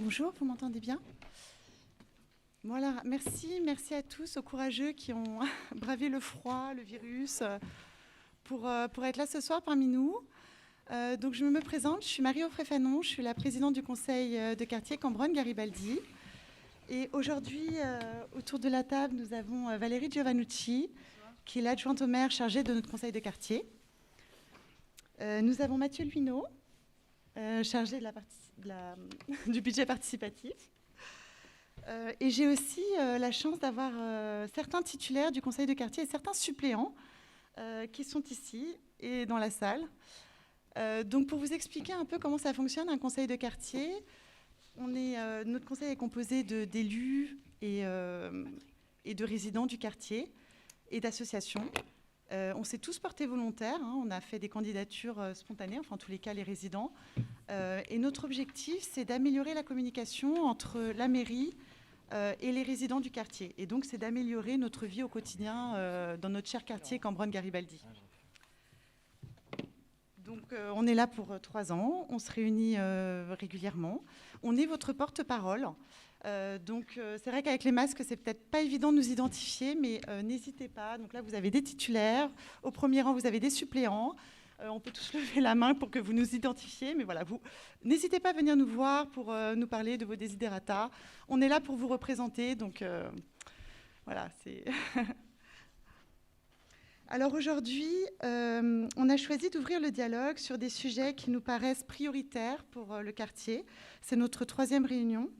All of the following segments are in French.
Bonjour, vous m'entendez bien? Voilà, merci à tous, aux courageux qui ont bravé le froid, le virus, pour être là ce soir parmi nous. Donc je me présente, je suis Marie-Aufrey Fanon, je suis la présidente du conseil de quartier Cambronne-Garibaldi. Et aujourd'hui, autour de la table, nous avons Valérie Giovannucci, qui est l'adjointe au maire chargée de notre conseil de quartier. Nous avons Mathieu Luineau, chargé du budget participatif. Et j'ai aussi la chance d'avoir certains titulaires du conseil de quartier et certains suppléants qui sont ici et dans la salle. Donc pour vous expliquer un peu comment ça fonctionne, un conseil de quartier, notre conseil est composé d'élus et de résidents du quartier et d'associations. On s'est tous portés volontaires, hein, on a fait des candidatures spontanées, enfin en tous les cas les résidents. Et notre objectif, c'est d'améliorer la communication entre la mairie et les résidents du quartier. Et donc, c'est d'améliorer notre vie au quotidien dans notre cher quartier Cambronne-Garibaldi. Donc, on est là pour 3 ans. On se réunit régulièrement. On est votre porte-parole. Donc, c'est vrai qu'avec les masques, c'est peut-être pas évident de nous identifier, mais n'hésitez pas. Donc là, vous avez des titulaires. Au premier rang, vous avez des suppléants. On peut tous lever la main pour que vous nous identifiez, mais voilà, vous n'hésitez pas à venir nous voir pour nous parler de vos desiderata. On est là pour vous représenter, donc voilà, c'est... Alors aujourd'hui, on a choisi d'ouvrir le dialogue sur des sujets qui nous paraissent prioritaires pour le quartier. C'est notre 3e réunion.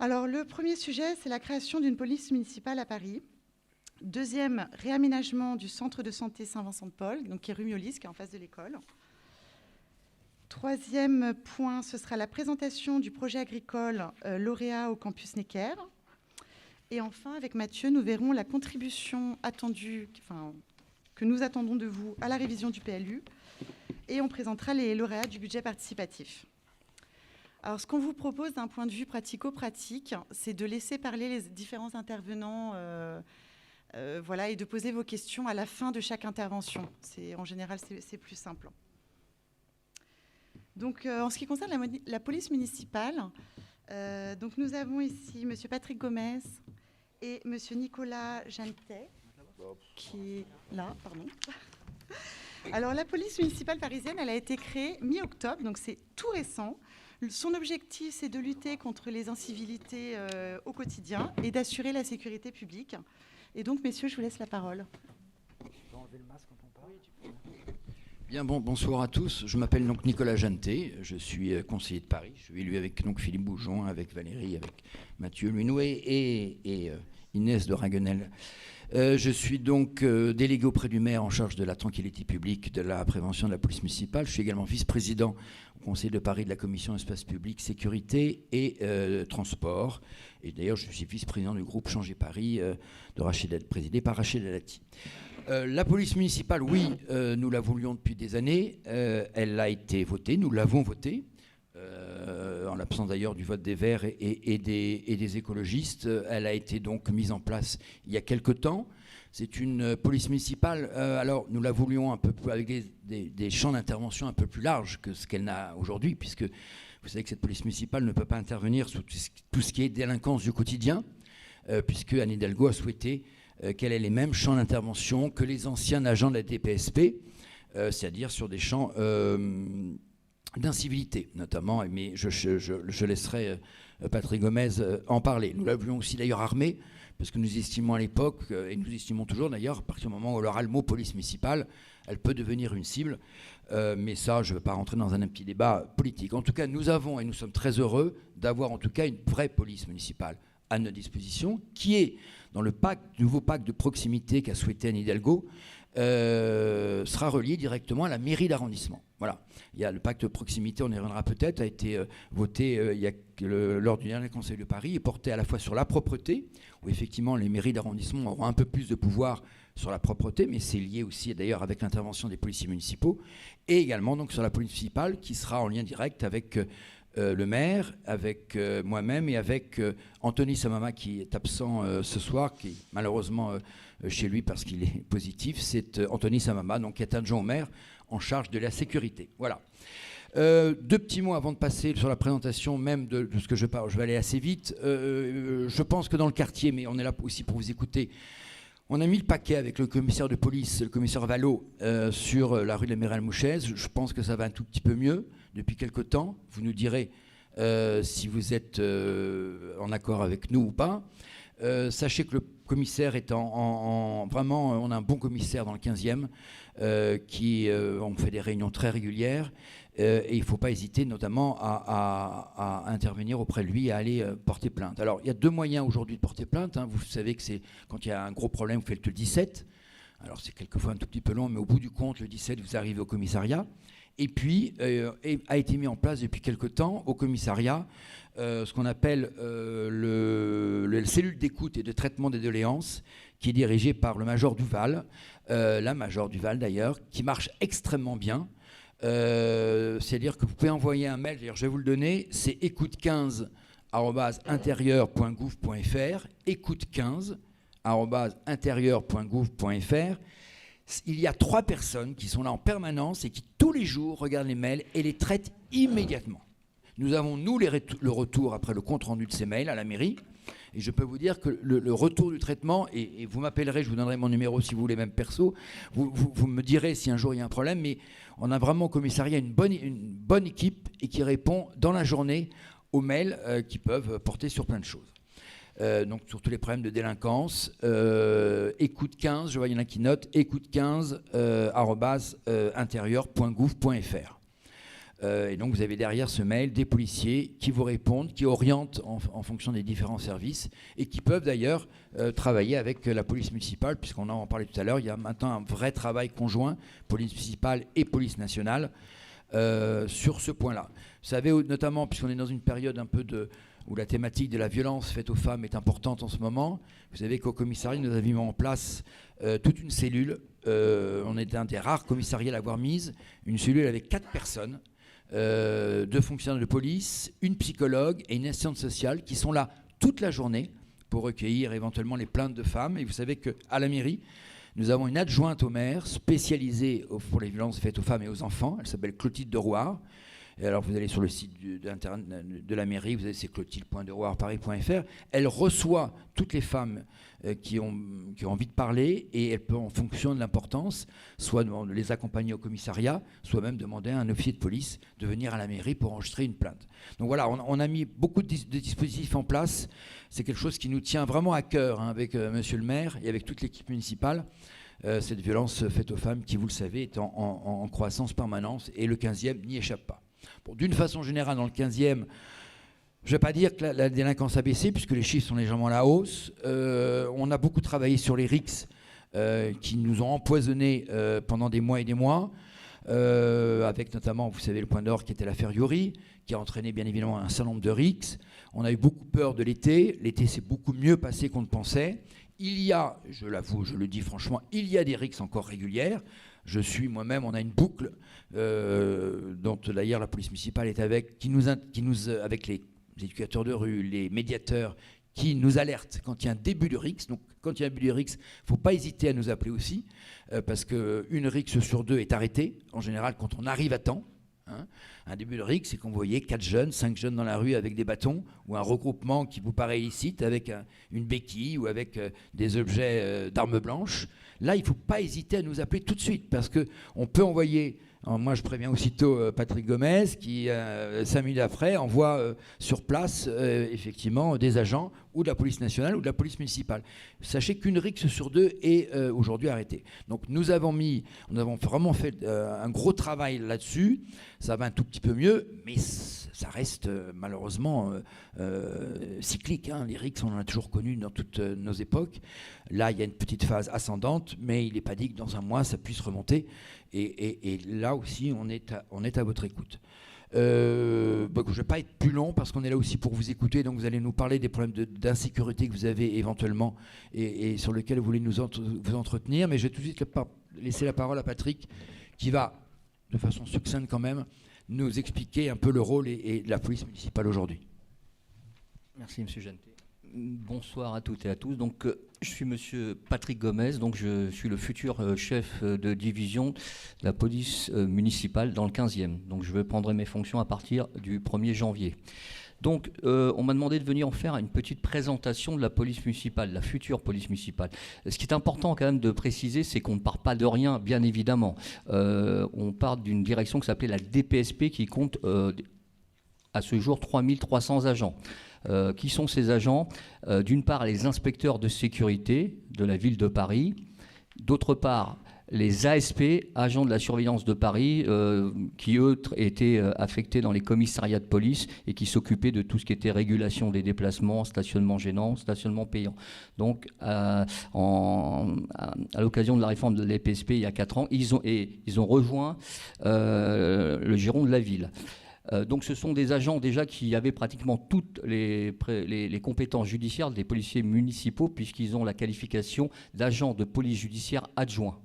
Alors le premier sujet, c'est la création d'une police municipale à Paris. 2e, réaménagement du centre de santé Saint-Vincent-de-Paul, donc qui est rue Miolis, qui est en face de l'école. 3e point, ce sera la présentation du projet agricole lauréat au campus Necker. Et enfin, avec Mathieu, nous verrons la contribution attendue, que nous attendons de vous à la révision du PLU. Et on présentera les lauréats du budget participatif. Alors, ce qu'on vous propose d'un point de vue pratico-pratique, c'est de laisser parler les différents intervenants voilà, et de poser vos questions à la fin de chaque intervention. En général, c'est plus simple. Donc, en ce qui concerne la police municipale, donc nous avons ici M. Patrick Gomez et M. Nicolas Jeannetet, qui est là, pardon. Alors, la police municipale parisienne, elle a été créée mi-octobre, donc c'est tout récent. Son objectif, c'est de lutter contre les incivilités au quotidien et d'assurer la sécurité publique. Et donc, messieurs, je vous laisse la parole. Tu peux enlever le masque quand on parle ? Bien, bonsoir à tous. Je m'appelle donc Nicolas Jeannetet. Je suis conseiller de Paris. Je suis élu avec donc Philippe Boujon, avec Valérie, avec Mathieu Luineau et Inès de Raguenel. Je suis donc délégué auprès du maire en charge de la tranquillité publique, de la prévention de la police municipale. Je suis également vice-président au Conseil de Paris de la commission espace public, sécurité et transport. Et d'ailleurs, je suis vice-président du groupe Changer Paris, présidé par Rachid Alati. La police municipale, oui, nous la voulions depuis des années. Elle a été votée, nous l'avons votée. En l'absence d'ailleurs du vote des Verts et des écologistes. Elle a été donc mise en place il y a quelque temps. C'est une police municipale, alors nous la voulions un peu plus, avec des champs d'intervention un peu plus larges que ce qu'elle n'a aujourd'hui, puisque vous savez que cette police municipale ne peut pas intervenir sur tout ce qui est délinquance du quotidien, puisque Anne Hidalgo a souhaité qu'elle ait les mêmes champs d'intervention que les anciens agents de la DPSP, c'est-à-dire sur des champs d'incivilité notamment, mais je laisserai Patrick Gomez en parler. Nous l'avions aussi d'ailleurs armé, parce que nous estimons à l'époque, et nous estimons toujours d'ailleurs, à partir du moment où elle aura le mot police municipale, elle peut devenir une cible, mais ça, je ne veux pas rentrer dans un petit débat politique. En tout cas, nous avons, et nous sommes très heureux, d'avoir en tout cas une vraie police municipale à notre disposition, qui est dans le nouveau pacte de proximité qu'a souhaité Anne Hidalgo, sera relié directement à la mairie d'arrondissement. Voilà. Il y a le pacte de proximité, on y reviendra peut-être, a été voté lors du dernier Conseil de Paris et porté à la fois sur la propreté, où effectivement les mairies d'arrondissement auront un peu plus de pouvoir sur la propreté, mais c'est lié aussi d'ailleurs avec l'intervention des policiers municipaux, et également donc sur la police municipale qui sera en lien direct avec le maire, avec moi-même et avec Anthony Samama qui est absent ce soir, qui est malheureusement chez lui parce qu'il est positif. C'est Anthony Samama, donc, qui est adjoint au maire en charge de la sécurité. Voilà. Deux petits mots avant de passer sur la présentation même de ce que je parle. Je vais aller assez vite. Je pense que dans le quartier, mais on est là aussi pour vous écouter, on a mis le paquet avec le commissaire de police, le commissaire Vallot, sur la rue de l'Amiral Mouchez. Je pense que ça va un tout petit peu mieux depuis quelque temps. Vous nous direz si vous êtes en accord avec nous ou pas. Sachez que le commissaire est vraiment, on a un bon commissaire dans le 15e on fait des réunions très régulières et il ne faut pas hésiter notamment à intervenir auprès de lui et à aller porter plainte. Alors il y a deux moyens aujourd'hui de porter plainte. Vous savez que c'est quand il y a un gros problème, vous faites le 17. Alors c'est quelquefois un tout petit peu long, mais au bout du compte, le 17, vous arrivez au commissariat. Et puis a été mis en place depuis quelque temps au commissariat ce qu'on appelle la cellule d'écoute et de traitement des doléances, qui est dirigée par le major Duval, la major Duval d'ailleurs, qui marche extrêmement bien. C'est-à-dire que vous pouvez envoyer un mail, d'ailleurs je vais vous le donner, c'est écoute15@intérieur.gouv.fr, écoute15@intérieur.gouv.fr. Il y a 3 personnes qui sont là en permanence et qui tous les jours regardent les mails et les traitent immédiatement. Nous avons, nous, le retour après le compte-rendu de ces mails à la mairie. Et je peux vous dire que le retour du traitement, et vous m'appellerez, je vous donnerai mon numéro si vous voulez, même perso, vous me direz si un jour il y a un problème, mais on a vraiment au commissariat une bonne équipe et qui répond dans la journée aux mails qui peuvent porter sur plein de choses. Donc sur tous les problèmes de délinquance, écoute 15, je vois il y en a qui notent, écoute15@intérieur.gouv.fr. Et donc vous avez derrière ce mail des policiers qui vous répondent, qui orientent en fonction des différents services et qui peuvent d'ailleurs travailler avec la police municipale, puisqu'on en parlait tout à l'heure, il y a maintenant un vrai travail conjoint, police municipale et police nationale, sur ce point-là. Vous savez, notamment, puisqu'on est dans une période un peu où la thématique de la violence faite aux femmes est importante en ce moment, vous savez qu'au commissariat, nous avions mis en place toute une cellule. On est un des rares commissariats à l'avoir mise, une cellule avec 4 personnes, 2 fonctionnaires de police, une psychologue et une assistante sociale qui sont là toute la journée pour recueillir éventuellement les plaintes de femmes. Et vous savez qu'à la mairie, nous avons une adjointe au maire spécialisée pour les violences faites aux femmes et aux enfants. Elle s'appelle Clotilde de Rouard. Et alors vous allez sur le site de la mairie, vous avez c'est clotilde.derouardparis.fr. Elle reçoit toutes les femmes qui ont envie de parler et elle peut, en fonction de l'importance, soit les accompagner au commissariat, soit même demander à un officier de police de venir à la mairie pour enregistrer une plainte. Donc voilà, on a mis beaucoup de dispositifs en place. C'est quelque chose qui nous tient vraiment à cœur avec monsieur le maire et avec toute l'équipe municipale. Cette violence faite aux femmes qui, vous le savez, est en croissance permanente et le 15e n'y échappe pas. Bon, d'une façon générale, dans le 15e, je ne vais pas dire que la délinquance a baissé, puisque les chiffres sont légèrement à la hausse. On a beaucoup travaillé sur les rixes qui nous ont empoisonnés pendant des mois et des mois, avec notamment, vous savez, le point d'or qui était l'affaire Yori, qui a entraîné bien évidemment un certain nombre de rixes. On a eu beaucoup peur de l'été. L'été s'est beaucoup mieux passé qu'on ne pensait. Il y a, je l'avoue, je le dis franchement, il y a des rixes encore régulières. Je suis moi-même, on a une boucle dont d'ailleurs la police municipale est avec, avec les éducateurs de rue, les médiateurs, qui nous alertent quand il y a un début de rixe. Donc quand il y a un début de rixe, il ne faut pas hésiter à nous appeler aussi, parce qu'une rixe sur 2 est arrêtée, en général quand on arrive à temps. Un début de rixe, c'est qu'on voyait 4 jeunes, 5 jeunes dans la rue avec des bâtons, ou un regroupement qui vous paraît illicite avec une béquille ou avec des objets d'armes blanches. Là, il ne faut pas hésiter à nous appeler tout de suite, parce qu'on peut envoyer, moi je préviens aussitôt Patrick Gomez, qui 5 minutes après envoie sur place effectivement des agents ou de la police nationale ou de la police municipale. Sachez qu'une rixe sur 2 est aujourd'hui arrêtée. Donc nous avons vraiment fait un gros travail là-dessus. Ça va un tout petit peu mieux, mais ça reste malheureusement cyclique. Les rixes, on en a toujours connu dans toutes nos époques. Là, il y a une petite phase ascendante, mais il n'est pas dit que dans un mois, ça puisse remonter. Et là aussi, on est à votre écoute. Je ne vais pas être plus long parce qu'on est là aussi pour vous écouter, donc vous allez nous parler des problèmes d'insécurité que vous avez éventuellement et sur lesquels vous voulez vous entretenir. Mais je vais tout de suite laisser la parole à Patrick qui va, de façon succincte quand même, nous expliquer un peu le rôle et de la police municipale aujourd'hui. Merci, M. Janté. Bonsoir à toutes et à tous. Donc, Je suis monsieur Patrick Gomez, donc je suis le futur chef de division de la police municipale dans le 15e. Donc je prendrai mes fonctions à partir du 1er janvier. Donc on m'a demandé de venir en faire une petite présentation de la police municipale, la future police municipale. Ce qui est important quand même de préciser, c'est qu'on ne part pas de rien, bien évidemment. On part d'une direction qui s'appelait la DPSP qui compte à ce jour 3300 agents. Qui sont ces agents? D'une part, les inspecteurs de sécurité de la ville de Paris. D'autre part, les ASP, agents de la surveillance de Paris, qui eux étaient affectés dans les commissariats de police et qui s'occupaient de tout ce qui était régulation des déplacements, stationnement gênant, stationnement payant. Donc, à l'occasion de la réforme de l'EPSP il y a 4 ans, ils ont rejoint le giron de la ville. Donc ce sont des agents déjà qui avaient pratiquement toutes les compétences judiciaires des policiers municipaux puisqu'ils ont la qualification d'agents de police judiciaire adjoints.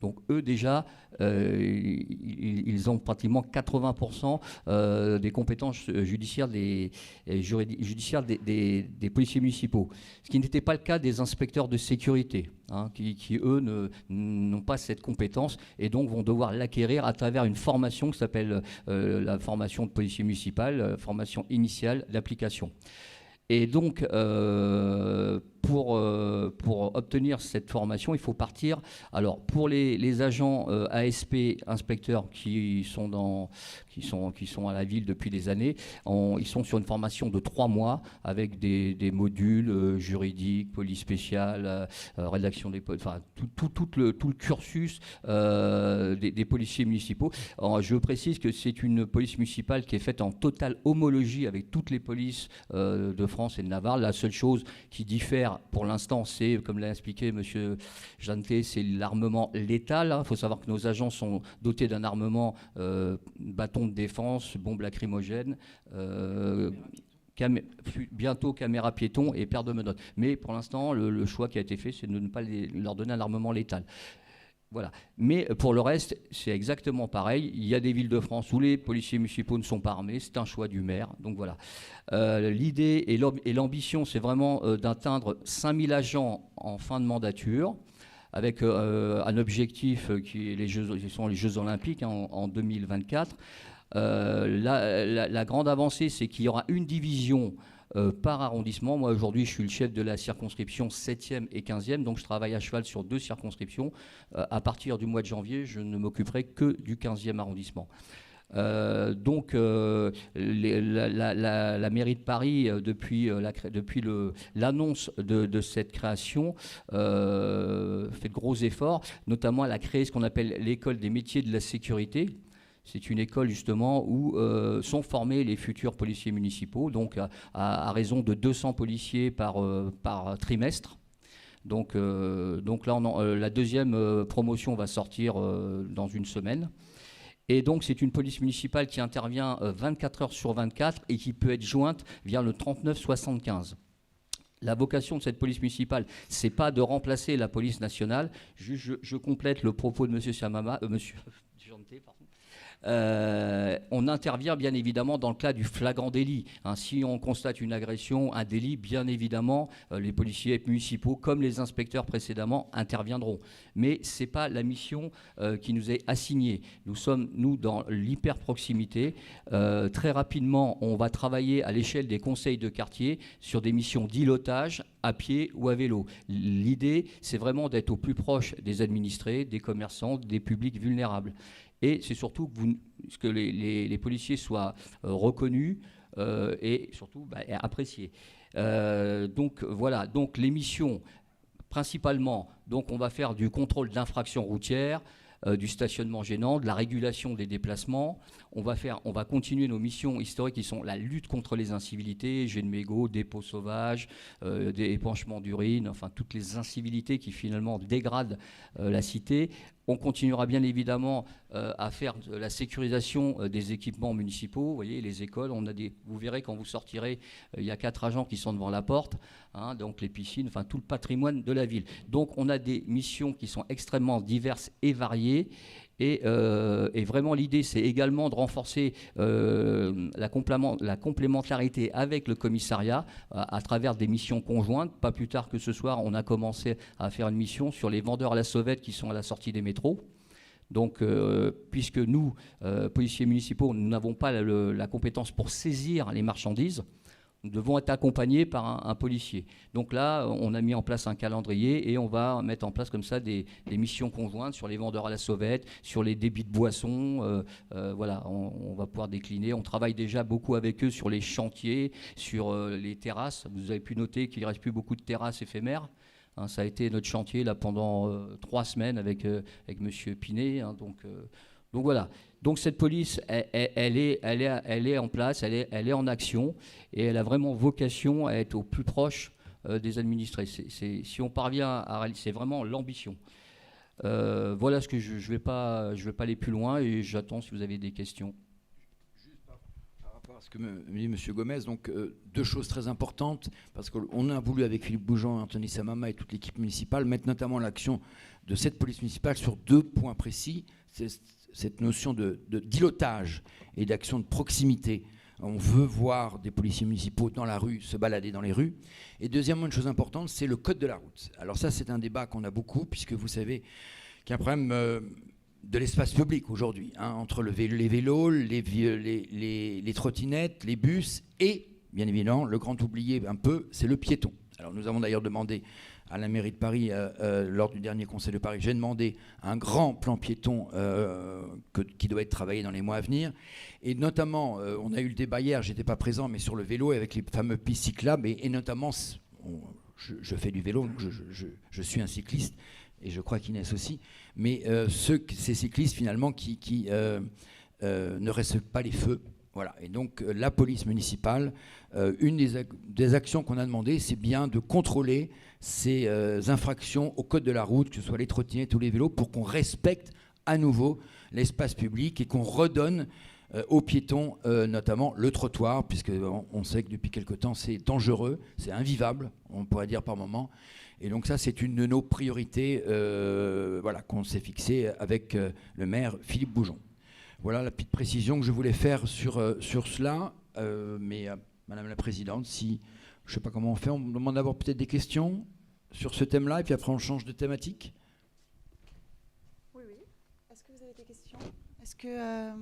Donc eux déjà, ils ont pratiquement 80% des compétences judiciaires des policiers municipaux. Ce qui n'était pas le cas des inspecteurs de sécurité, hein, qui eux n'ont pas cette compétence et donc vont devoir l'acquérir à travers une formation qui s'appelle la formation de policier municipal, formation initiale d'application. Et donc, pour obtenir cette formation, il faut partir. Alors, pour les agents ASP, inspecteurs qui sont à la ville depuis des années, ils sont sur une formation de 3 mois avec des modules juridiques, police spéciale, rédaction des... Enfin, tout le cursus des policiers municipaux. Alors, je précise que c'est une police municipale qui est faite en totale homologie avec toutes les polices de France et de Navarre. La seule chose qui diffère pour l'instant, c'est, comme l'a expliqué M. Janté, c'est l'armement létal. Il faut savoir que nos agents sont dotés d'un armement bâton de défense, bombes lacrymogènes, bientôt caméra piéton et paire de menottes. Mais pour l'instant, le choix qui a été fait, c'est de ne pas leur donner un armement létal. Voilà. Mais pour le reste, c'est exactement pareil. Il y a des villes de France où les policiers municipaux ne sont pas armés. C'est un choix du maire. Donc voilà. L'idée et l'ambition, c'est vraiment d'atteindre 5000 agents en fin de mandature, avec un objectif qui sont les Jeux Olympiques en 2024. La grande avancée, c'est qu'il y aura une division par arrondissement. Moi, aujourd'hui, je suis le chef de la circonscription 7e et 15e, donc je travaille à cheval sur 2 circonscriptions. À partir du mois de janvier, je ne m'occuperai que du 15e arrondissement. Donc, la mairie de Paris, depuis l'annonce de cette création, fait de gros efforts. Notamment, elle a créé ce qu'on appelle l'école des métiers de la sécurité. C'est une école justement où sont formés les futurs policiers municipaux, donc à raison de 200 policiers par trimestre. Donc là, la deuxième promotion va sortir dans une semaine. Et donc c'est une police municipale qui intervient 24 heures sur 24 et qui peut être jointe via le 3975. La vocation de cette police municipale, c'est pas de remplacer la police nationale. Je complète le propos de M. Chamama, monsieur Janté, pardon. On intervient bien évidemment dans le cas du flagrant délit. Hein, si on constate une agression, un délit, bien évidemment, les policiers municipaux, comme les inspecteurs précédemment, interviendront. Mais ce n'est pas la mission qui nous est assignée. Nous sommes, nous, dans l'hyper-proximité. Très rapidement, on va travailler à l'échelle des conseils de quartier sur des missions d'îlotage à pied ou à vélo. L'idée, c'est vraiment d'être au plus proche des administrés, des commerçants, des publics vulnérables. Et c'est surtout que les policiers soient reconnus et surtout appréciés. Donc voilà, donc les missions, principalement, donc on va faire du contrôle d'infractions routières, du stationnement gênant, de la régulation des déplacements. On va continuer nos missions historiques qui sont la lutte contre les incivilités, jets de mégots, dépôts sauvages, des épanchements d'urine, enfin toutes les incivilités qui finalement dégradent la cité. On continuera bien évidemment à faire de la sécurisation des équipements municipaux. Vous voyez, les écoles, vous verrez quand vous sortirez, il y a 4 agents qui sont devant la porte, hein, donc les piscines, enfin tout le patrimoine de la ville. Donc on a des missions qui sont extrêmement diverses et variées. Et vraiment, l'idée, c'est également de renforcer la complémentarité avec le commissariat à travers des missions conjointes. Pas plus tard que ce soir, on a commencé à faire une mission sur les vendeurs à la sauvette qui sont à la sortie des métros. Donc, puisque nous, policiers municipaux, nous n'avons pas la compétence pour saisir les marchandises, nous devons être accompagnés par un policier. Donc là, on a mis en place un calendrier et on va mettre en place comme ça des missions conjointes sur les vendeurs à la sauvette, sur les débits de boissons. Voilà, on va pouvoir décliner. On travaille déjà beaucoup avec eux sur les chantiers, sur les terrasses. Vous avez pu noter qu'il ne reste plus beaucoup de terrasses éphémères. Hein, ça a été notre chantier là, pendant 3 semaines avec M. Pinet. Hein, donc voilà. Donc cette police, elle est en place, elle est en action et elle a vraiment vocation à être au plus proche des administrés. Si on parvient à réaliser, c'est vraiment l'ambition. Voilà ce que je vais pas aller plus loin et j'attends si vous avez des questions. Juste par rapport à ce que me dit M. Gomez, donc 2 choses très importantes, parce qu'on a voulu avec Philippe Bougeant, Anthony Samama et toute l'équipe municipale mettre notamment l'action de cette police municipale sur 2 points précis. Cette notion d'îlotage et d'action de proximité. On veut voir des policiers municipaux dans la rue, se balader dans les rues. Et deuxièmement, une chose importante, c'est le code de la route. Alors ça, c'est un débat qu'on a beaucoup, puisque vous savez qu'il y a un problème de l'espace public aujourd'hui, hein, entre les vélos, les trottinettes, les bus et, bien évidemment, le grand oublié un peu, c'est le piéton. Alors nous avons d'ailleurs demandé à la mairie de Paris, lors du dernier conseil de Paris, j'ai demandé un grand plan piéton qui doit être travaillé dans les mois à venir. Et notamment, on a eu le débat hier, j'étais pas présent, mais sur le vélo, avec les fameux pistes cyclables, et notamment, je fais du vélo, donc je suis un cycliste, et je crois qu'Inès aussi, mais ces cyclistes finalement qui ne respectent pas les feux. Voilà. Et donc la police municipale, une des actions qu'on a demandé, c'est bien de contrôler ces infractions au code de la route, que ce soit les trottinettes ou les vélos, pour qu'on respecte à nouveau l'espace public et qu'on redonne aux piétons notamment le trottoir, puisqu'on sait que depuis quelque temps c'est dangereux, c'est invivable, on pourrait dire par moment. Et donc ça, c'est une de nos priorités voilà, qu'on s'est fixée avec le maire Philippe Bougeant. Voilà la petite précision que je voulais faire sur cela. Mais Madame la Présidente, si je ne sais pas comment on fait, on me demande d'avoir peut-être des questions sur ce thème-là, et puis après on change de thématique. Oui. Est-ce que vous avez des questions? Est-ce que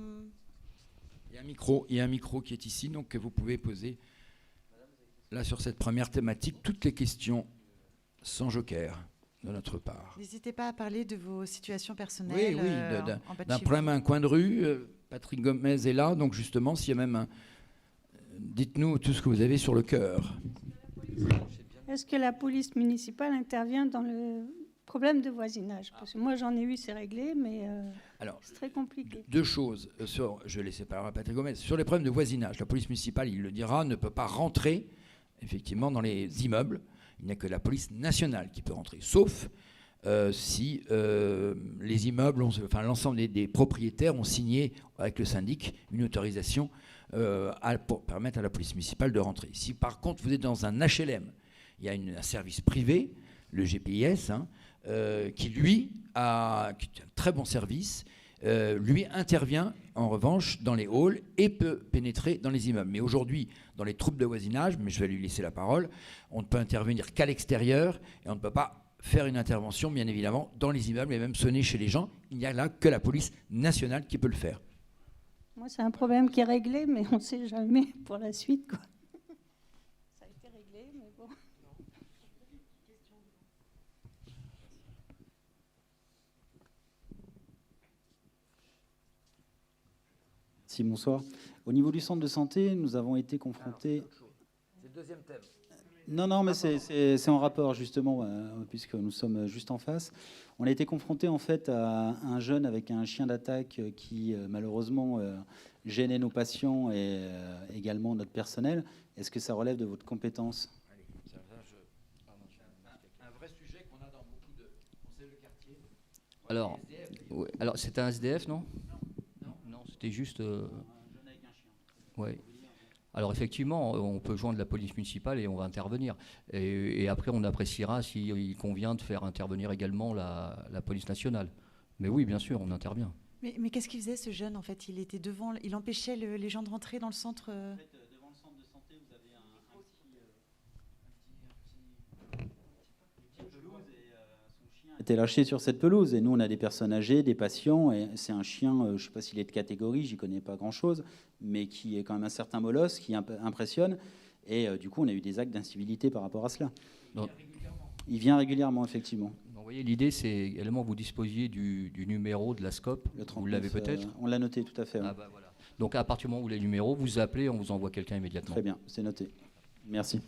il y a un micro qui est ici, donc que vous pouvez poser là sur cette première thématique toutes les questions sans joker de notre part. N'hésitez pas à parler de vos situations personnelles. Oui, d'un problème à un coin de rue. Patrick Gomez est là, donc justement, s'il y a même un... Dites-nous tout ce que vous avez sur le cœur. Est-ce que la police municipale intervient dans le problème de voisinage? Parce que moi, j'en ai eu, c'est réglé, mais c'est très compliqué. 2 choses. Je vais laisser parler à Patrick Gomez. Sur les problèmes de voisinage, la police municipale, il le dira, ne peut pas rentrer, effectivement, dans les immeubles. Il n'y a que la police nationale qui peut rentrer, sauf si les immeubles, l'ensemble des propriétaires ont signé avec le syndic une autorisation pour permettre à la police municipale de rentrer. Si par contre vous êtes dans un HLM, il y a un service privé, le GPIS, qui lui est un très bon service, lui intervient en revanche dans les halls et peut pénétrer dans les immeubles. Mais aujourd'hui, dans les troubles de voisinage, mais je vais lui laisser la parole, on ne peut intervenir qu'à l'extérieur et on ne peut pas faire une intervention, bien évidemment, dans les immeubles et même sonner chez les gens. Il n'y a là que la police nationale qui peut le faire. Moi, c'est un problème qui est réglé, mais on ne sait jamais pour la suite, quoi. Ça a été réglé, mais bon. Si, bonsoir. Au niveau du centre de santé, nous avons été confrontés... C'est le deuxième thème. Non, mais c'est en rapport, justement, puisque nous sommes juste en face. On a été confrontés, en fait, à un jeune avec un chien d'attaque qui, malheureusement, gênait nos patients et également notre personnel. Est-ce que ça relève de votre compétence? Un vrai sujet qu'on a dans beaucoup de conseils de quartier. Alors c'était un SDF, non? Non, c'était juste... Un jeune avec un chien. Ouais. Alors effectivement, on peut joindre la police municipale et on va intervenir. Et après, on appréciera s'il convient de faire intervenir également la police nationale. Mais oui, bien sûr, on intervient. Mais qu'est-ce qu'il faisait, ce jeune, en fait? Il était devant, il empêchait les gens de rentrer dans le centre. En fait, devant le centre de santé, vous avez un petit pelouse et son chien était lâché sur cette pelouse. Et nous, on a des personnes âgées, des patients, et c'est un chien, je ne sais pas s'il est de catégorie, j'y connais pas grand-chose, mais qui est quand même un certain molosse, qui impressionne. Et du coup, on a eu des actes d'incivilité par rapport à cela. Donc, il vient régulièrement, effectivement. vous voyez, l'idée, c'est également que vous disposiez du numéro de la SCOP. Vous l'avez peut-être On l'a noté, tout à fait. Ah bah voilà. Donc à partir du moment où vous avez le numéro, vous appelez, on vous envoie quelqu'un immédiatement. Très bien, c'est noté. Merci.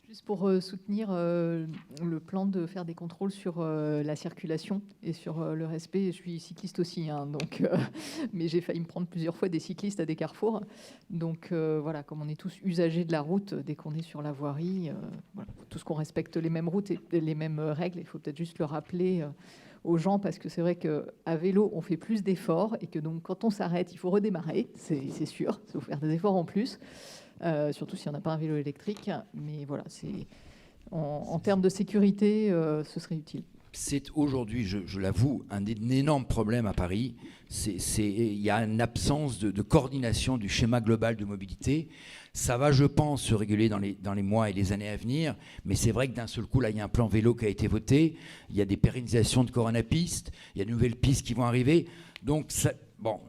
Juste pour soutenir le plan de faire des contrôles sur la circulation et sur le respect. Je suis cycliste aussi, hein, donc, mais j'ai failli me prendre plusieurs fois des cyclistes à des carrefours. Donc voilà, comme on est tous usagers de la route, dès qu'on est sur la voirie, voilà, tous qu'on respecte les mêmes routes et les mêmes règles, il faut peut-être juste le rappeler aux gens, parce que c'est vrai qu'à vélo, on fait plus d'efforts et que donc quand on s'arrête, il faut redémarrer, c'est sûr, il faut faire des efforts en plus. Surtout si on n'a pas un vélo électrique. Mais voilà, en termes de sécurité, ce serait utile. C'est aujourd'hui, je l'avoue, un énorme problème à Paris. Il y a une absence de coordination du schéma global de mobilité. Ça va, je pense, se réguler dans les mois et les années à venir. Mais c'est vrai que d'un seul coup, là, il y a un plan vélo qui a été voté. Il y a des pérennisations de coronapistes. Il y a de nouvelles pistes qui vont arriver. Donc, ça, bon...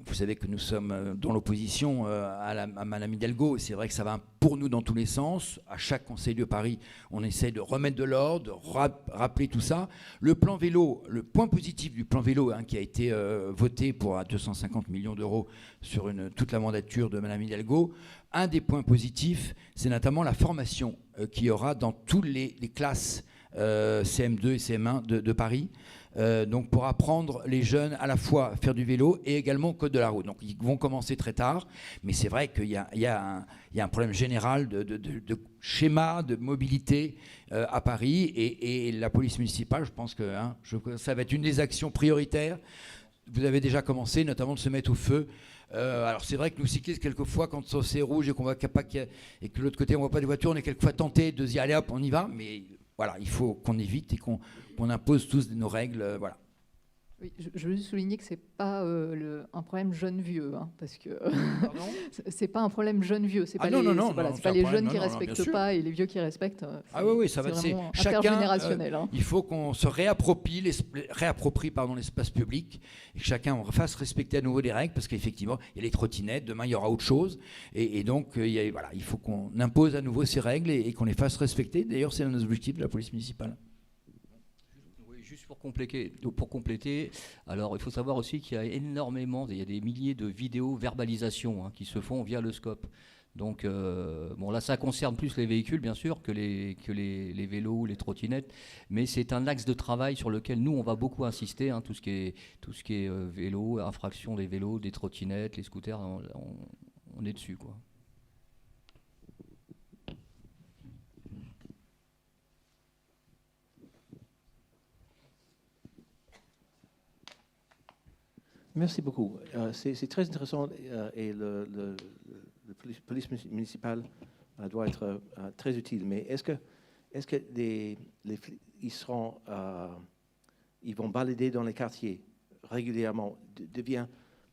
Vous savez que nous sommes dans l'opposition à Madame Hidalgo. C'est vrai que ça va pour nous dans tous les sens. À chaque Conseil de Paris, on essaie de remettre de l'ordre, de rappeler tout ça. Le plan vélo, le point positif du plan vélo, hein, qui a été voté pour 250 millions d'euros sur toute la mandature de Madame Hidalgo, un des points positifs, c'est notamment la formation qu'il y aura dans toutes les classes CM2 et CM1 de Paris. Donc pour apprendre les jeunes à la fois à faire du vélo et également au code de la route. Donc ils vont commencer très tard, mais c'est vrai qu'il y a un problème général de schéma de mobilité à Paris et la police municipale, je pense que ça va être une des actions prioritaires. Vous avez déjà commencé, notamment de se mettre au feu. Alors c'est vrai que nous cyclistes, quelquefois, quand c'est rouge et qu'on voit et que de l'autre côté on voit pas de voiture, on est quelquefois tenté de se dire allez hop, on y va, mais voilà, il faut qu'on évite et qu'on impose tous nos règles, voilà. Oui, je veux souligner que c'est pas un problème jeune-vieux, hein, parce que c'est pas un problème jeune-vieux, c'est pas les jeunes qui respectent pas et les vieux qui respectent. Oui, ça va. C'est vraiment chacun, intergénérationnel. Il faut qu'on se réapproprie l'espace public et que chacun fasse respecter à nouveau les règles, parce qu'effectivement, il y a les trottinettes, demain il y aura autre chose, et donc il faut qu'on impose à nouveau ces règles et qu'on les fasse respecter. D'ailleurs, c'est un des objectifs de la police municipale. Juste pour compléter, alors il faut savoir aussi qu'il y a il y a des milliers de vidéos verbalisation, hein, qui se font via le SCOP. Donc bon, là ça concerne plus les véhicules bien sûr que les vélos ou les trottinettes, mais c'est un axe de travail sur lequel nous on va beaucoup insister, hein, tout ce qui est vélo, infraction des vélos, des trottinettes, les scooters, on est dessus, quoi. Merci beaucoup. C'est très intéressant et le police municipale doit être très utile. Mais est-ce que ils vont balader dans les quartiers régulièrement, devient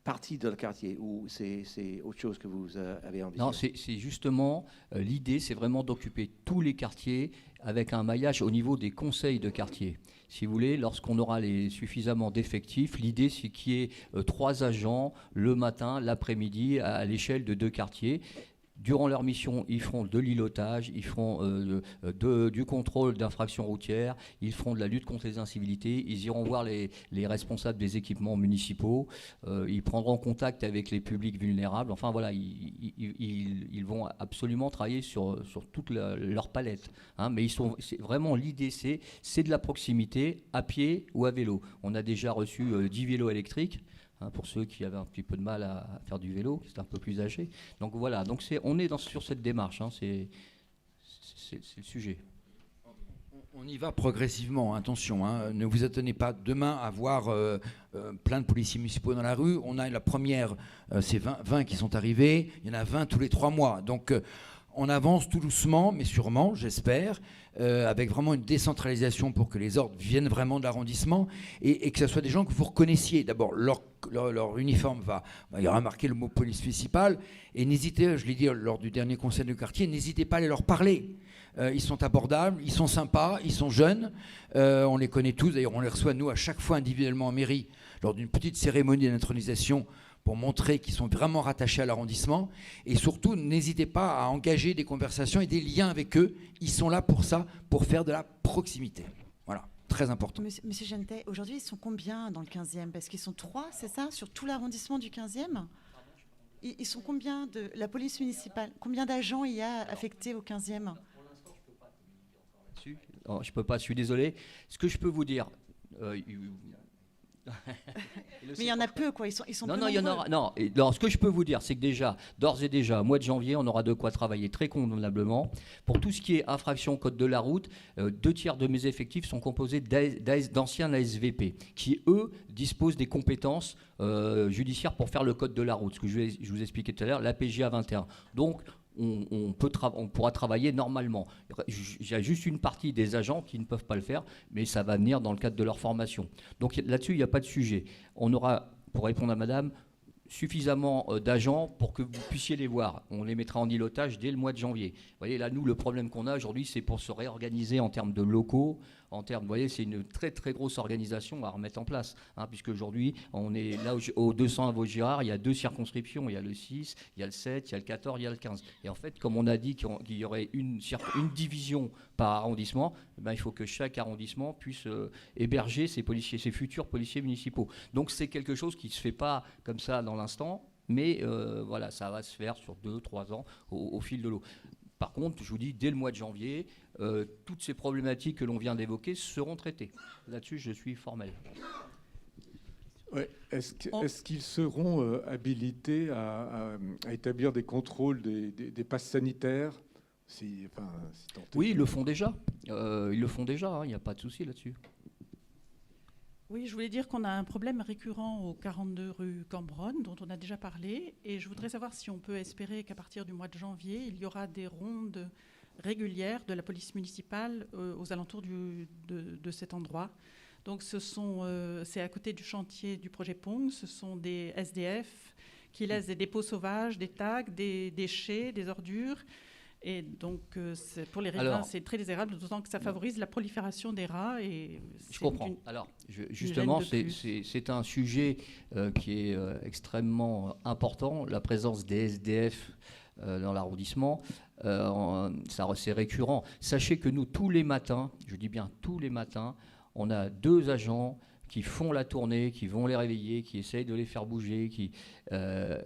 partie de le quartier, ou c'est autre chose que vous avez envisagé? Non, c'est justement l'idée, c'est vraiment d'occuper tous les quartiers avec un maillage au niveau des conseils de quartier. Si vous voulez, lorsqu'on aura suffisamment d'effectifs, l'idée c'est qu'il y ait 3 agents le matin, l'après-midi, à l'échelle de 2 quartiers. Durant leur mission, ils feront de l'îlotage, ils feront du contrôle d'infractions routières, ils feront de la lutte contre les incivilités, ils iront voir les responsables des équipements municipaux, ils prendront contact avec les publics vulnérables. Enfin voilà, ils vont absolument travailler sur toute leur palette, hein. Mais vraiment l'idée, c'est de la proximité à pied ou à vélo. On a déjà reçu 10 vélos électriques. Hein, pour ceux qui avaient un petit peu de mal à faire du vélo, qui étaient un peu plus âgés. Donc voilà, on est sur cette démarche, hein, c'est le sujet. On y va progressivement, attention, hein. Ne vous attendez pas demain à voir plein de policiers municipaux dans la rue. On a la première, c'est 20 qui sont arrivés, il y en a 20 tous les 3 mois. Donc on avance tout doucement, mais sûrement, j'espère, avec vraiment une décentralisation pour que les ordres viennent vraiment de l'arrondissement et que ce soit des gens que vous reconnaissiez. D'abord, leur uniforme il y aura marqué le mot police municipale, et n'hésitez, je l'ai dit lors du dernier conseil de quartier, n'hésitez pas à aller leur parler. Ils sont abordables, ils sont sympas, ils sont jeunes, on les connaît tous, d'ailleurs on les reçoit nous à chaque fois individuellement en mairie lors d'une petite cérémonie d'intronisation pour montrer qu'ils sont vraiment rattachés à l'arrondissement, et surtout n'hésitez pas à engager des conversations et des liens avec eux, ils sont là pour ça, pour faire de la proximité. Voilà, très important. Monsieur Gentet, aujourd'hui ils sont combien dans le 15e? Parce qu'ils sont 3, c'est ça, sur tout l'arrondissement du 15e? Ils sont combien de la police municipale? Combien d'agents il y a affectés au 15e? Non, je peux pas, je suis désolé. Ce que je peux vous dire... Mais il y en a peu, quoi. Ils sont non, peu non, il y en aura. Non. Alors, ce que je peux vous dire, c'est que déjà, d'ores et déjà, au mois de janvier, on aura de quoi travailler très convenablement. Pour tout ce qui est infraction code de la route, 2/3 de mes effectifs sont composés d'anciens ASVP, qui eux disposent des compétences judiciaires pour faire le code de la route. Ce que je vous expliquais tout à l'heure, la PJA 21. Donc on pourra travailler normalement. Il y a juste une partie des agents qui ne peuvent pas le faire, mais ça va venir dans le cadre de leur formation. Donc là-dessus, il n'y a pas de sujet. On aura, pour répondre à madame, suffisamment d'agents pour que vous puissiez les voir. On les mettra en îlotage dès le mois de janvier. Vous voyez, là, nous, le problème qu'on a aujourd'hui, c'est pour se réorganiser en termes de locaux, vous voyez, c'est une très, très grosse organisation à remettre en place, hein, puisque aujourd'hui, on est là au 200 à Vaugirard, il y a 2 circonscriptions, il y a le 6, il y a le 7, il y a le 14, il y a le 15. Et en fait, comme on a dit qu'il y aurait une division par arrondissement, il faut que chaque arrondissement puisse héberger ses futurs policiers municipaux. Donc c'est quelque chose qui ne se fait pas comme ça dans l'instant, mais voilà, ça va se faire sur 2-3 ans au fil de l'eau. Par contre, je vous dis, dès le mois de janvier, toutes ces problématiques que l'on vient d'évoquer seront traitées. Là-dessus, je suis formel. Ouais. Est-ce qu'ils seront habilités à établir des contrôles des passes sanitaires Oui, ils le font déjà. Il n'y a pas de souci là-dessus. Oui, je voulais dire qu'on a un problème récurrent au 42 rue Cambronne, dont on a déjà parlé, et je voudrais savoir si on peut espérer qu'à partir du mois de janvier, il y aura des rondes régulières de la police municipale aux alentours de cet endroit. Donc c'est à côté du chantier du projet Pong, ce sont des SDF qui laissent des dépôts sauvages, des tags, des déchets, des ordures. Et donc, pour les riverains, c'est très désirable, d'autant que ça favorise la prolifération des rats. Et je comprends. Alors, justement, c'est un sujet qui est extrêmement important, la présence des SDF dans l'arrondissement. C'est récurrent. Sachez que nous, tous les matins, je dis bien tous les matins, on a 2 agents qui font la tournée, qui vont les réveiller, qui essayent de les faire bouger.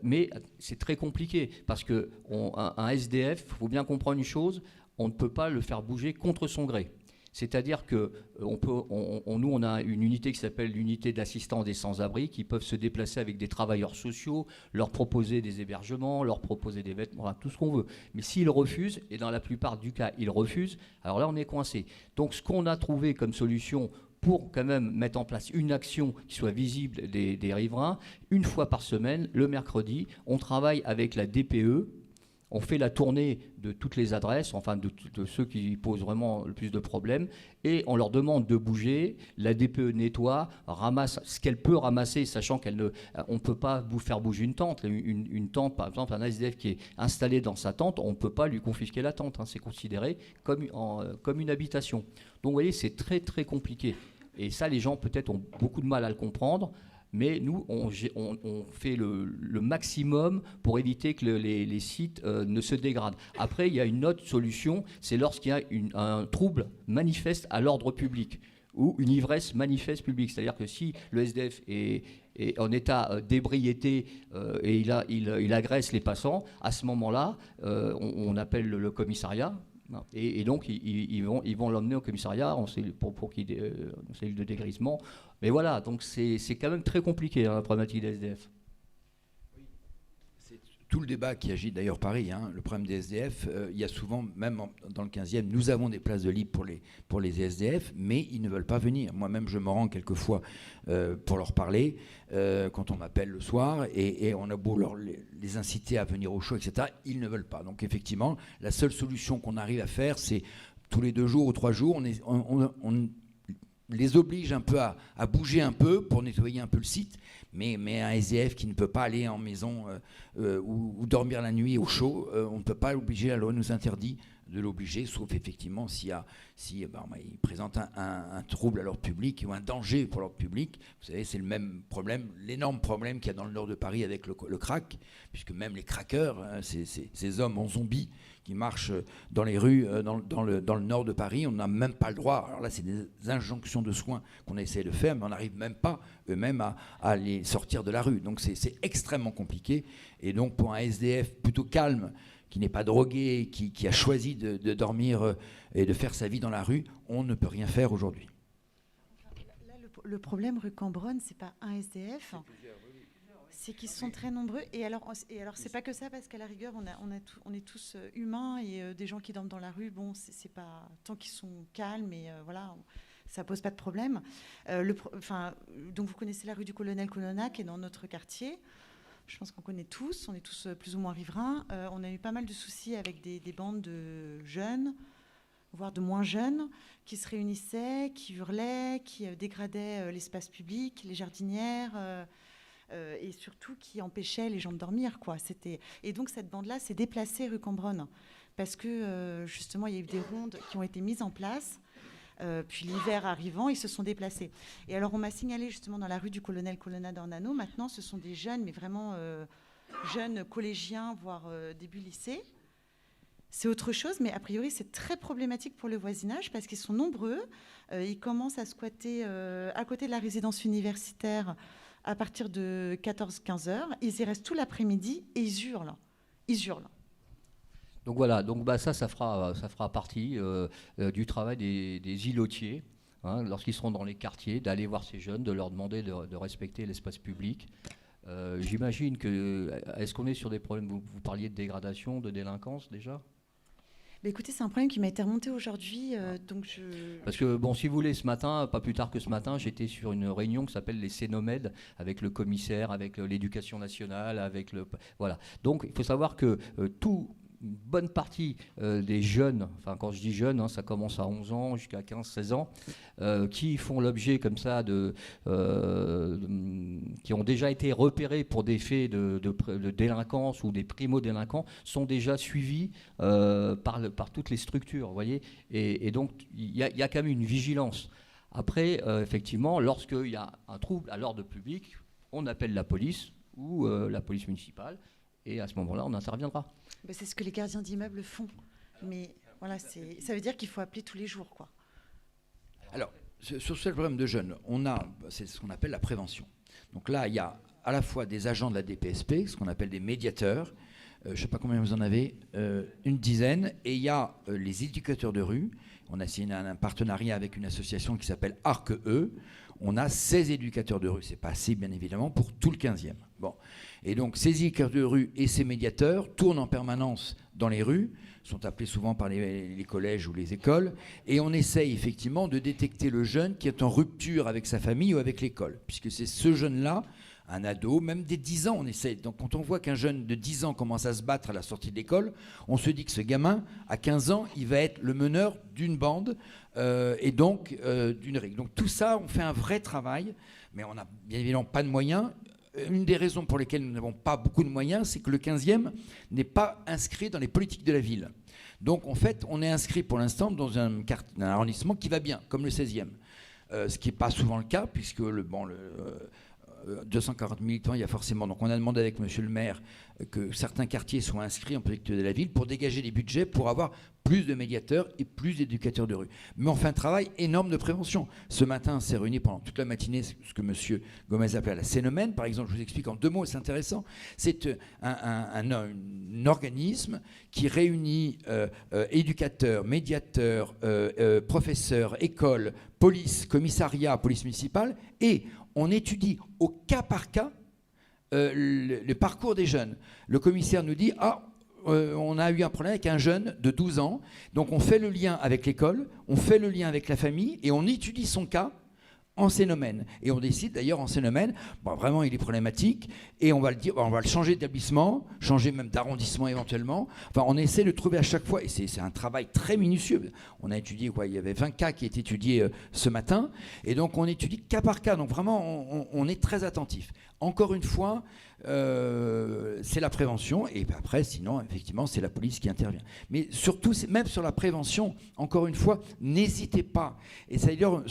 Mais c'est très compliqué parce qu'un SDF, il faut bien comprendre une chose, on ne peut pas le faire bouger contre son gré. C'est-à-dire que nous, on a une unité qui s'appelle l'unité d'assistance des sans-abri qui peuvent se déplacer avec des travailleurs sociaux, leur proposer des hébergements, leur proposer des vêtements, tout ce qu'on veut. Mais s'ils refusent, et dans la plupart du cas, ils refusent, alors là, on est coincé. Donc, ce qu'on a trouvé comme solution pour quand même mettre en place une action qui soit visible des riverains, une fois par semaine, le mercredi, on travaille avec la DPE, on fait la tournée de toutes les adresses, enfin de ceux qui posent vraiment le plus de problèmes, et on leur demande de bouger, la DPE nettoie, ramasse ce qu'elle peut ramasser, sachant on ne peut pas vous faire bouger une tente. Une tente, par exemple, un SDF qui est installé dans sa tente, on ne peut pas lui confisquer la tente, hein, c'est considéré comme une habitation. Donc vous voyez, c'est très très compliqué. Et ça, les gens peut-être ont beaucoup de mal à le comprendre, mais nous, on fait le maximum pour éviter que les sites ne se dégradent. Après, il y a une autre solution, c'est lorsqu'il y a un trouble manifeste à l'ordre public ou une ivresse manifeste publique. C'est-à-dire que si le SDF est en état d'ébriété et il agresse les passants, à ce moment-là, on appelle le commissariat. Et donc, ils vont l'emmener au commissariat pour qu'il y ait une cellule de dégrisement. Mais voilà, donc c'est quand même très compliqué, hein, la problématique des SDF. C'est tout le débat qui agite d'ailleurs Paris, hein, le problème des SDF, il y a souvent, même dans le 15e, nous avons des places de libre pour les SDF, mais ils ne veulent pas venir. Moi-même, je me rends quelquefois pour leur parler, quand on m'appelle le soir, et on a beau les inciter à venir au show, etc., ils ne veulent pas. Donc effectivement, la seule solution qu'on arrive à faire, c'est tous les 2 jours ou 3 jours, on les oblige un peu à bouger un peu pour nettoyer un peu le site, mais un SDF qui ne peut pas aller en maison ou dormir la nuit au chaud, on ne peut pas l'obliger, la loi nous interdit de l'obliger, sauf effectivement si il présente un trouble à l'ordre public ou un danger pour l'ordre public. Vous savez, c'est le même problème, l'énorme problème qu'il y a dans le nord de Paris avec le crack, puisque même les craqueurs, hein, ces hommes en zombies qui marchent dans les rues dans le nord de Paris, on n'a même pas le droit. Alors là, c'est des injonctions de soins qu'on essaie de faire, mais on n'arrive même pas eux-mêmes à les sortir de la rue. Donc c'est extrêmement compliqué. Et donc pour un SDF plutôt calme, qui n'est pas drogué, qui a choisi de dormir et de faire sa vie dans la rue, on ne peut rien faire aujourd'hui. Là, le problème rue Cambronne, c'est pas un SDF, c'est qu'ils sont très nombreux. Et alors c'est pas que ça, parce qu'à la rigueur, on est tous humains, et des gens qui dorment dans la rue, bon, c'est pas tant qu'ils sont calmes, et voilà, ça pose pas de problème. Donc vous connaissez la rue du Colonel Colonna, qui est dans notre quartier. Je pense qu'on connaît tous, on est tous plus ou moins riverains. On a eu pas mal de soucis avec des bandes de jeunes, voire de moins jeunes, qui se réunissaient, qui hurlaient, qui dégradaient l'espace public, les jardinières, et surtout qui empêchaient les gens de dormir, quoi. Et donc cette bande-là s'est déplacée rue Cambronne, parce que justement il y a eu des rondes qui ont été mises en place. Puis l'hiver arrivant, ils se sont déplacés. Et alors, on m'a signalé justement dans la rue du Colonel Colonna d'Ornano, maintenant, ce sont des jeunes, mais vraiment jeunes collégiens, voire début lycée. C'est autre chose, mais a priori, c'est très problématique pour le voisinage parce qu'ils sont nombreux. Ils commencent à squatter à côté de la résidence universitaire à partir de 14-15 heures. Ils y restent tout l'après-midi et ils hurlent. Ils hurlent. Donc voilà, ça fera partie du travail des îlotiers, hein, lorsqu'ils seront dans les quartiers, d'aller voir ces jeunes, de leur demander de respecter l'espace public. J'imagine que... Est-ce qu'on est sur des problèmes, vous parliez de dégradation, de délinquance déjà ? Écoutez, c'est un problème qui m'a été remonté aujourd'hui, Parce que, bon, si vous voulez, ce matin, pas plus tard que ce matin, j'étais sur une réunion qui s'appelle les Cénomèdes, avec le commissaire, avec l'éducation nationale, avec le... Voilà. Donc, il faut savoir que une bonne partie des jeunes, enfin quand je dis jeunes, hein, ça commence à 11 ans jusqu'à 15-16 ans, qui font l'objet comme ça qui ont déjà été repérés pour des faits de délinquance ou des primo-délinquants, sont déjà suivis par toutes les structures, vous voyez. Et donc il y a quand même une vigilance. Après, effectivement, lorsqu'il y a un trouble à l'ordre public, on appelle la police ou la police municipale, et à ce moment-là, on interviendra. C'est ce que les gardiens d'immeubles font. Mais voilà, ça veut dire qu'il faut appeler tous les jours, quoi. Alors, sur ce problème de jeunes, c'est ce qu'on appelle la prévention. Donc là, il y a à la fois des agents de la DPSP, ce qu'on appelle des médiateurs, je ne sais pas combien vous en avez, une dizaine, et il y a les éducateurs de rue. On a signé un partenariat avec une association qui s'appelle ARC-E. On a 16 éducateurs de rue, c'est pas assez bien évidemment pour tout le 15e. Bon. Et donc ces éducateurs de rue et ces médiateurs tournent en permanence dans les rues, sont appelés souvent par les collèges ou les écoles, et on essaye effectivement de détecter le jeune qui est en rupture avec sa famille ou avec l'école, puisque c'est ce jeune-là, un ado, même dès 10 ans, on essaye. Donc quand on voit qu'un jeune de 10 ans commence à se battre à la sortie de l'école, on se dit que ce gamin, à 15 ans, il va être le meneur d'une bande et donc d'une règle. Donc tout ça, on fait un vrai travail, mais on n'a bien évidemment pas de moyens. Une des raisons pour lesquelles nous n'avons pas beaucoup de moyens, c'est que le 15e n'est pas inscrit dans les politiques de la ville. Donc en fait, on est inscrit pour l'instant dans un arrondissement qui va bien, comme le 16e. Ce qui n'est pas souvent le cas, puisque 240 militants, il y a forcément... Donc on a demandé avec monsieur le maire que certains quartiers soient inscrits en politique de la ville pour dégager des budgets pour avoir plus de médiateurs et plus d'éducateurs de rue. Mais on fait un travail énorme de prévention. Ce matin, on s'est réunis pendant toute la matinée, ce que monsieur Gomez appelait la Cénomène, par exemple. Je vous explique en 2 mots, c'est intéressant. C'est un organisme qui réunit éducateurs, médiateurs, professeurs, écoles, police, commissariat, police municipale, et on étudie au cas par cas le parcours des jeunes. Le commissaire nous dit « Ah, on a eu un problème avec un jeune de 12 ans, donc on fait le lien avec l'école, on fait le lien avec la famille et on étudie son cas en Cénomène. Et on décide d'ailleurs en Cénomène, bon, vraiment il est problématique, et on va le changer d'établissement, changer même d'arrondissement éventuellement. Enfin, on essaie de trouver à chaque fois, et c'est un travail très minutieux. On a étudié, il y avait 20 cas qui étaient étudiés ce matin, et donc on étudie cas par cas. Donc vraiment, on est très attentif. Encore une fois, c'est la prévention, et après, sinon, effectivement, c'est la police qui intervient. Mais surtout, même sur la prévention, encore une fois, n'hésitez pas. Et c'est d'ailleurs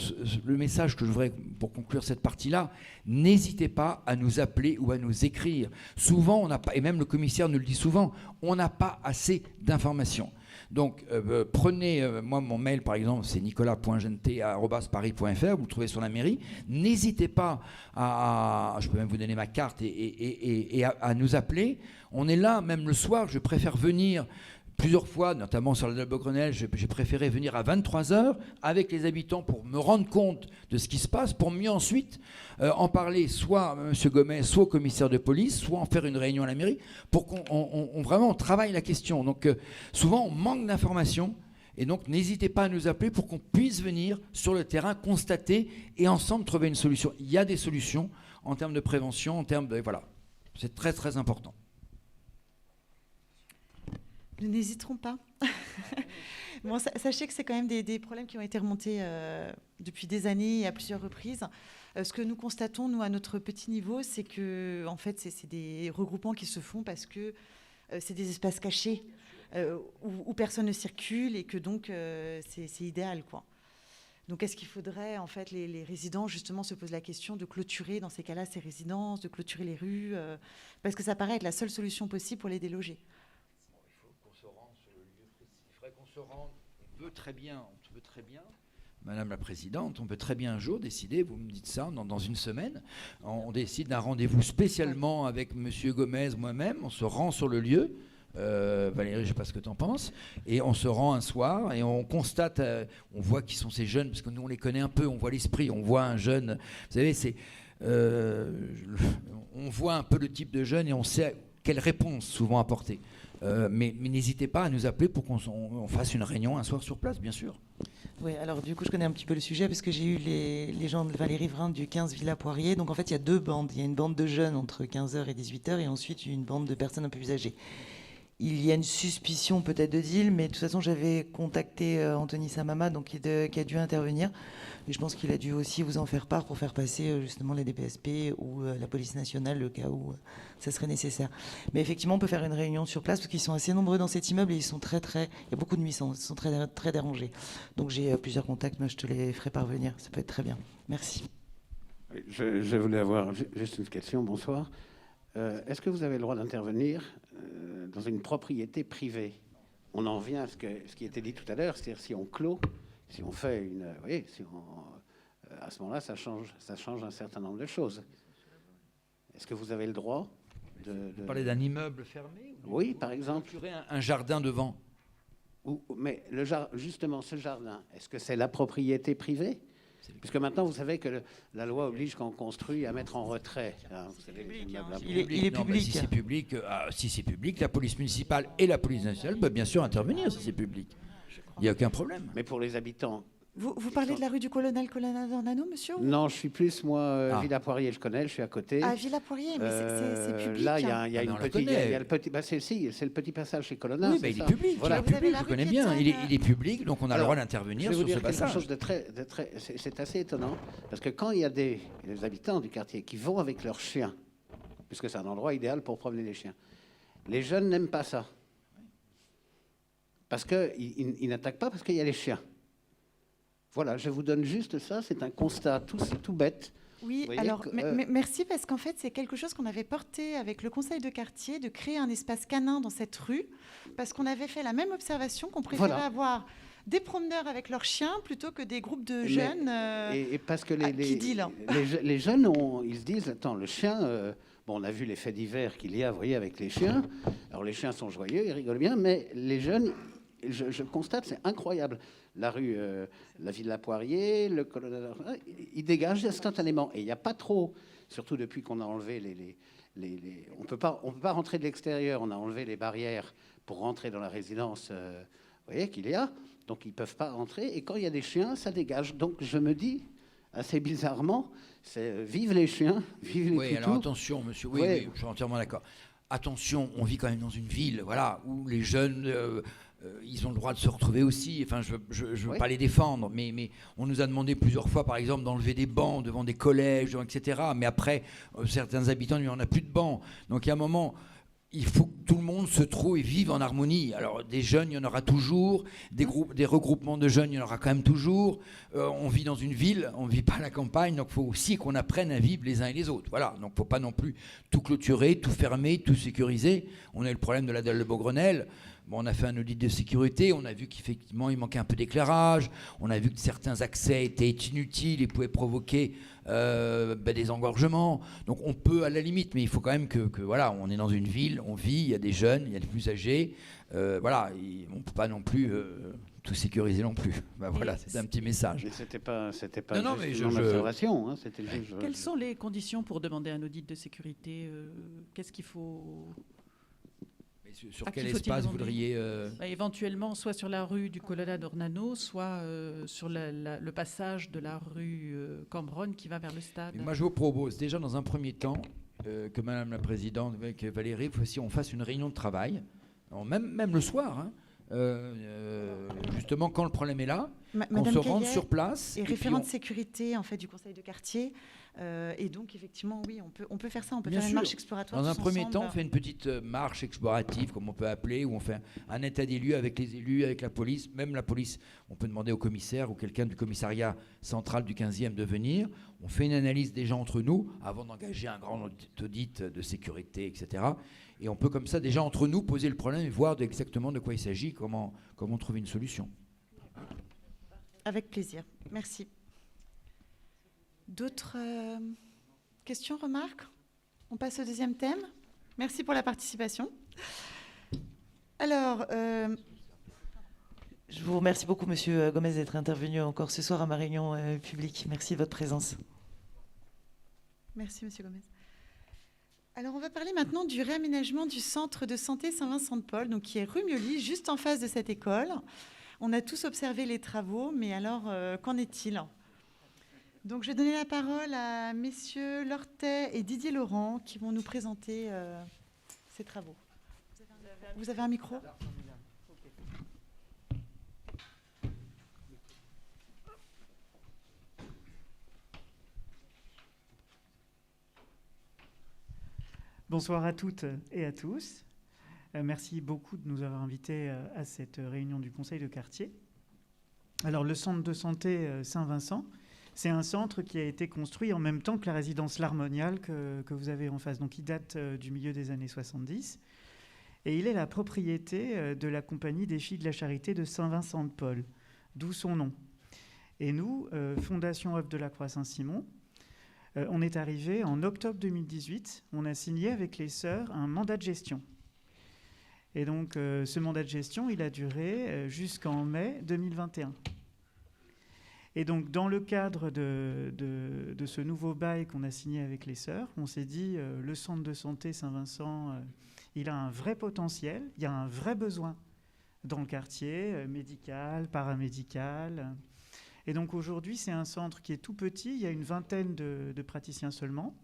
le message que je voudrais, pour conclure cette partie-là, n'hésitez pas à nous appeler ou à nous écrire. Souvent, on n'a pas, et même le commissaire nous le dit souvent, on n'a pas assez d'informations. Donc, prenez, moi, mon mail, par exemple, c'est nicolas.gente@paris.fr, vous le trouvez sur la mairie. N'hésitez pas je peux même vous donner ma carte et à nous appeler. On est là, même le soir, je préfère venir plusieurs fois, notamment sur la Dalle-Beaugrenelle, j'ai préféré venir à 23h avec les habitants pour me rendre compte de ce qui se passe, pour mieux ensuite en parler soit à M. Gomez, soit au commissaire de police, soit en faire une réunion à la mairie, pour qu'on vraiment travaille la question. Donc souvent, on manque d'informations, et donc n'hésitez pas à nous appeler pour qu'on puisse venir sur le terrain, constater et ensemble trouver une solution. Il y a des solutions en termes de prévention, en termes de... Voilà, c'est très très important. Nous n'hésiterons pas. Bon, sachez que c'est quand même des problèmes qui ont été remontés depuis des années et à plusieurs reprises. Ce que nous constatons, nous, à notre petit niveau, c'est que en fait, c'est des regroupements qui se font parce que c'est des espaces cachés où personne ne circule et que donc c'est idéal, quoi. Donc, est-ce qu'il faudrait, en fait, les résidents, justement, se posent la question de clôturer, dans ces cas-là, ces résidences, de clôturer les rues, parce que ça paraît être la seule solution possible pour les déloger. On peut très bien, Madame la Présidente, on peut très bien un jour décider, vous me dites ça, dans une semaine, on décide d'un rendez-vous spécialement avec M. Gomez, moi-même, on se rend sur le lieu, Valérie, je ne sais pas ce que tu en penses, et on se rend un soir et on constate, on voit qui sont ces jeunes, parce que nous on les connaît un peu, on voit l'esprit, on voit un jeune, vous savez, on voit un peu le type de jeune et on sait quelle réponse souvent apporter. Mais n'hésitez pas à nous appeler pour qu'on fasse une réunion un soir sur place, bien sûr. Oui, alors du coup, je connais un petit peu le sujet parce que j'ai eu les gens de Valérie Vrinde du 15 Villa Poirier. Donc en fait, il y a deux bandes. Il y a une bande de jeunes entre 15h et 18h et ensuite une bande de personnes un peu plus âgées. Il y a une suspicion peut-être de deal, mais de toute façon, j'avais contacté Anthony Samama, donc, qui a dû intervenir. Et je pense qu'il a dû aussi vous en faire part pour faire passer justement les DPSP ou la police nationale, le cas où ça serait nécessaire. Mais effectivement, on peut faire une réunion sur place parce qu'ils sont assez nombreux dans cet immeuble et ils sont il y a beaucoup de nuisances, ils sont très, très dérangés. Donc j'ai plusieurs contacts, moi je te les ferai parvenir. Ça peut être très bien. Merci. Je voulais avoir juste une question. Bonsoir. Est-ce que vous avez le droit d'intervenir dans une propriété privée? On en revient à ce qui était dit tout à l'heure, c'est-à-dire si on clôt, si on fait une... Oui, à ce moment-là, ça change un certain nombre de choses. Est-ce que vous avez le droit de... Vous parlez d'un immeuble fermé? Oui, par exemple. Un jardin devant. Mais justement, ce jardin, est-ce que c'est la propriété privée? Puisque maintenant, vous savez que la loi oblige quand on construit à mettre en retrait. Il est public. Si c'est public, la police municipale et la police nationale peuvent bien sûr intervenir si c'est public. Il n'y a aucun problème. Mais pour les habitants... Vous parlez de la rue du Colonel Dornano, monsieur? Non, je suis plus, moi, Villa Poirier, je connais, je suis à côté. Ah, Villa Poirier, mais c'est public. Là, il y a une petite... c'est le petit passage chez Colonna. Oui, mais il est public. Voilà, public, je connais bien. Il est public, donc on a le droit d'intervenir sur ce passage. C'est assez étonnant, parce que quand il y a des habitants du quartier qui vont avec leurs chiens, puisque c'est un endroit idéal pour promener les chiens, les jeunes n'aiment pas ça. Parce qu'ils n'attaquent pas parce qu'il y a les chiens. Voilà, je vous donne juste ça, c'est un constat tout bête. Oui, alors merci parce qu'en fait c'est quelque chose qu'on avait porté avec le conseil de quartier, de créer un espace canin dans cette rue, parce qu'on avait fait la même observation, qu'on préférait avoir des promeneurs avec leurs chiens plutôt que des groupes de jeunes et parce que les jeunes, ils se disent, attends, le chien... on a vu les faits divers qu'il y a, vous voyez, avec les chiens. Alors les chiens sont joyeux, ils rigolent bien, mais les jeunes, je constate, c'est incroyable. La rue, la Villa Poirier, le Colonel, ils dégagent instantanément. Et il n'y a pas trop, surtout depuis qu'on a enlevé on peut pas rentrer de l'extérieur. On a enlevé les barrières pour rentrer dans la résidence, vous voyez, qu'il y a. Donc, ils ne peuvent pas rentrer. Et quand il y a des chiens, ça dégage. Donc, je me dis, assez bizarrement, c'est vive les chiens, vive les toutous. Alors attention, monsieur. Oui, je suis entièrement d'accord. Attention, on vit quand même dans une ville, voilà, où les jeunes, ils ont le droit de se retrouver aussi. Enfin, je veux pas les défendre, mais on nous a demandé plusieurs fois, par exemple, d'enlever des bancs devant des collèges, etc. Mais après, certains habitants, il n'y en a plus de bancs. Donc, il y a un moment, il faut que tout le monde se trouve et vive en harmonie. Alors, des jeunes, il y en aura toujours. Des regroupements de jeunes, il y en aura quand même toujours. On vit dans une ville, on ne vit pas à la campagne. Donc, il faut aussi qu'on apprenne à vivre les uns et les autres. Voilà. Donc, il ne faut pas non plus tout clôturer, tout fermer, tout sécuriser. On a eu le problème de la dalle de Beaugrenelle. Bon, on a fait un audit de sécurité. On a vu qu'effectivement, il manquait un peu d'éclairage. On a vu que certains accès étaient inutiles et pouvaient provoquer des engorgements. Donc on peut à la limite, mais il faut quand même que voilà, on est dans une ville, on vit, il y a des jeunes, il y a des plus âgés, voilà, on ne peut pas non plus tout sécuriser non plus. Voilà, c'est un petit message. Mais c'était pas non, juste une observation, hein, c'était juste. Quelles sont les conditions pour demander un audit de sécurité? Qu'est-ce qu'il faut? Sur quel espace vous voudriez éventuellement, soit sur la rue du Colonna d'Ornano, soit sur le passage de la rue Cambronne qui va vers le stade. Mais moi, je vous propose déjà dans un premier temps que Madame la Présidente, avec Valérie, aussi on fasse une réunion de travail, même le soir, hein, justement quand le problème est là, qu'on se rende sur place. Et référente sécurité en fait du conseil de quartier. Et donc, effectivement, oui, on peut faire ça. On peut faire une marche exploratoire. Dans un premier temps, on fait une petite marche explorative, comme on peut appeler, où on fait un état des lieux avec les élus, avec la police. Même la police, on peut demander au commissaire ou quelqu'un du commissariat central du 15e de venir. On fait une analyse déjà entre nous, avant d'engager un grand audit de sécurité, etc. Et on peut comme ça, déjà entre nous, poser le problème et voir exactement de quoi il s'agit, comment trouver une solution. Avec plaisir. Merci. D'autres questions, remarques? On passe au deuxième thème. Merci pour la participation. Alors, je vous remercie beaucoup, Monsieur Gomez, d'être intervenu encore ce soir à ma réunion publique. Merci de votre présence. Merci, Monsieur Gomez. Alors, on va parler maintenant du réaménagement du centre de santé Saint-Vincent-de-Paul, donc qui est rue Mioli, juste en face de cette école. On a tous observé les travaux, mais alors, qu'en est-il ? Donc, je vais donner la parole à messieurs Lortet et Didier Laurent qui vont nous présenter ces travaux. Vous avez un micro ? Bonsoir à toutes et à tous. Merci beaucoup de nous avoir invités à cette réunion du conseil de quartier. Alors, le centre de santé Saint-Vincent, c'est un centre qui a été construit en même temps que la résidence L'Harmoniale que vous avez en face, donc il date du milieu des années 70. Et il est la propriété de la compagnie des Filles de la Charité de Saint-Vincent-de-Paul, d'où son nom. Et nous, Fondation Œuvre de la Croix Saint-Simon, on est arrivé en octobre 2018, on a signé avec les sœurs un mandat de gestion. Et donc ce mandat de gestion, il a duré jusqu'en mai 2021. Et donc, dans le cadre de ce nouveau bail qu'on a signé avec les sœurs, on s'est dit, le centre de santé Saint-Vincent, il a un vrai potentiel, il y a un vrai besoin dans le quartier, médical, paramédical. Et donc, aujourd'hui, c'est un centre qui est tout petit, il y a une vingtaine de praticiens seulement.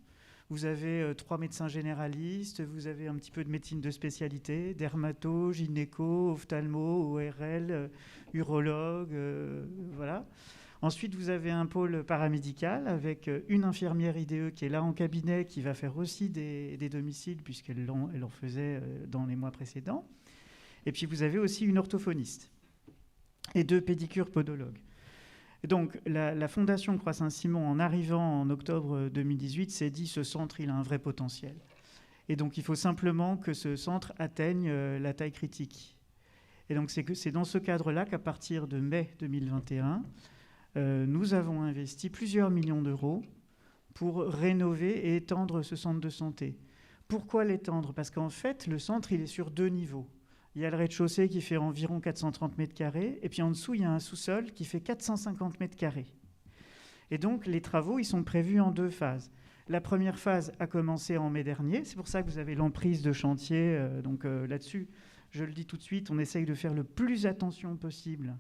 Vous avez 3 médecins généralistes, vous avez un petit peu de médecine de spécialité, dermato, gynéco, ophtalmo, ORL, urologue, voilà. Ensuite, vous avez un pôle paramédical avec une infirmière IDE qui est là en cabinet, qui va faire aussi des domiciles, puisqu'elle en faisait dans les mois précédents. Et puis, vous avez aussi une orthophoniste et 2 pédicures podologues. Et donc, la Fondation Croix Saint-Simon, en arrivant en octobre 2018, s'est dit ce centre, il a un vrai potentiel. Et donc, il faut simplement que ce centre atteigne la taille critique. Et donc, c'est dans ce cadre-là qu'à partir de mai 2021, nous avons investi plusieurs millions d'euros pour rénover et étendre ce centre de santé. Pourquoi l'étendre ? Parce qu'en fait, le centre, il est sur 2 niveaux. Il y a le rez-de-chaussée qui fait environ 430 mètres carrés, et puis en dessous, il y a un sous-sol qui fait 450 mètres carrés. Et donc, les travaux, ils sont prévus en 2 phases. La première phase a commencé en mai dernier. C'est pour ça que vous avez l'emprise de chantier. Donc là-dessus, je le dis tout de suite, on essaye de faire le plus attention possible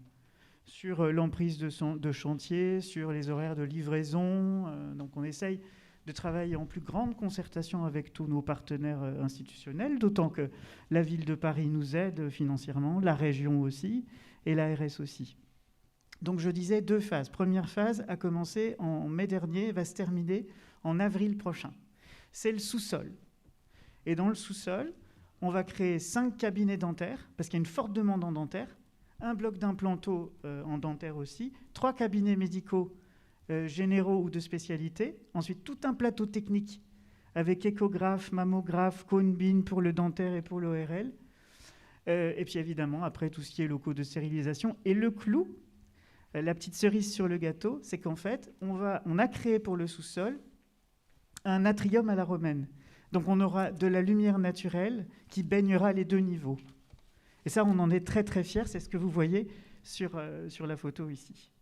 sur l'emprise de chantier, sur les horaires de livraison. Donc on essaye de travailler en plus grande concertation avec tous nos partenaires institutionnels, d'autant que la ville de Paris nous aide financièrement, la région aussi, et l'ARS aussi. Donc je disais 2 phases. Première phase a commencé en mai dernier, va se terminer en avril prochain. C'est le sous-sol. Et dans le sous-sol, on va créer 5 cabinets dentaires, parce qu'il y a une forte demande en dentaire, un bloc d'implanto en dentaire aussi, 3 cabinets médicaux généraux ou de spécialité, ensuite tout un plateau technique avec échographe, mammographe, cone-beam pour le dentaire et pour l'ORL, et puis évidemment après tout ce qui est locaux de stérilisation. Et le clou, la petite cerise sur le gâteau, c'est qu'en fait on a créé pour le sous-sol un atrium à la romaine. Donc on aura de la lumière naturelle qui baignera les 2 niveaux. Et ça, on en est très très fiers, c'est ce que vous voyez sur la photo ici.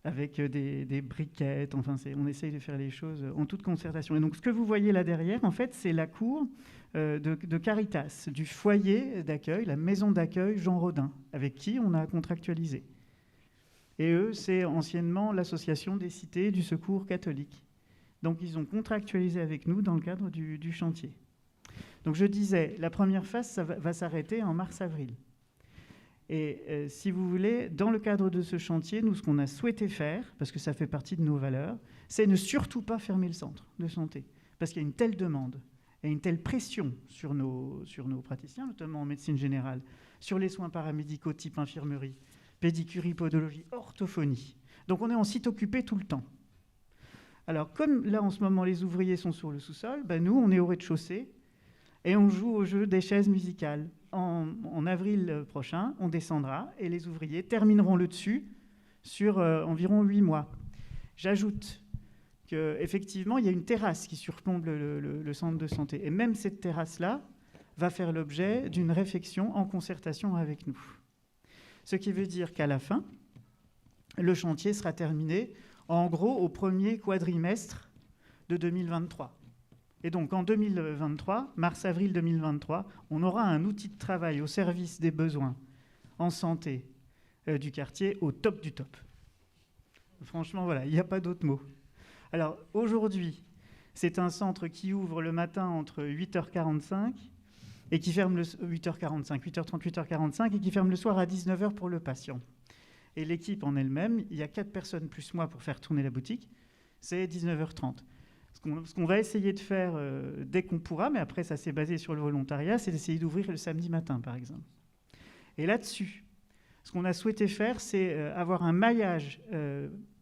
Avec des briquettes, enfin on essaye de faire les choses en toute concertation. Et donc ce que vous voyez là derrière, en fait, c'est la cour de Caritas, du foyer d'accueil, la maison d'accueil Jean Rodin, avec qui on a contractualisé. Et eux, c'est anciennement l'association des cités du secours catholique. Donc ils ont contractualisé avec nous dans le cadre du chantier. Donc je disais, la première phase, ça va s'arrêter en mars-avril. Et si vous voulez, dans le cadre de ce chantier, nous, ce qu'on a souhaité faire, parce que ça fait partie de nos valeurs, c'est ne surtout pas fermer le centre de santé. Parce qu'il y a une telle demande et une telle pression sur nos praticiens, notamment en médecine générale, sur les soins paramédicaux type infirmerie, pédicurie, podologie, orthophonie. Donc on est en site occupé tout le temps. Alors comme là en ce moment les ouvriers sont sur le sous-sol, ben, nous on est au rez-de-chaussée et on joue au jeu des chaises musicales. En avril prochain, on descendra et les ouvriers termineront le dessus sur environ 8 mois. J'ajoute qu'effectivement, il y a une terrasse qui surplombe le centre de santé. Et même cette terrasse-là va faire l'objet d'une réflexion en concertation avec nous. Ce qui veut dire qu'à la fin, le chantier sera terminé en gros au premier quadrimestre de 2023. Et donc en 2023, mars-avril 2023, on aura un outil de travail au service des besoins en santé du quartier au top du top. Franchement, voilà, il n'y a pas d'autre mot. Alors aujourd'hui, c'est un centre qui ouvre le matin entre 8h45 et qui ferme le 8h30, 8h45 et qui ferme le soir à 19h pour le patient. Et l'équipe en elle-même, il y a 4 personnes plus moi pour faire tourner la boutique, c'est 19h30. Ce qu'on va essayer de faire dès qu'on pourra, mais après ça s'est basé sur le volontariat, c'est d'essayer d'ouvrir le samedi matin, par exemple. Et là-dessus, ce qu'on a souhaité faire, c'est avoir un maillage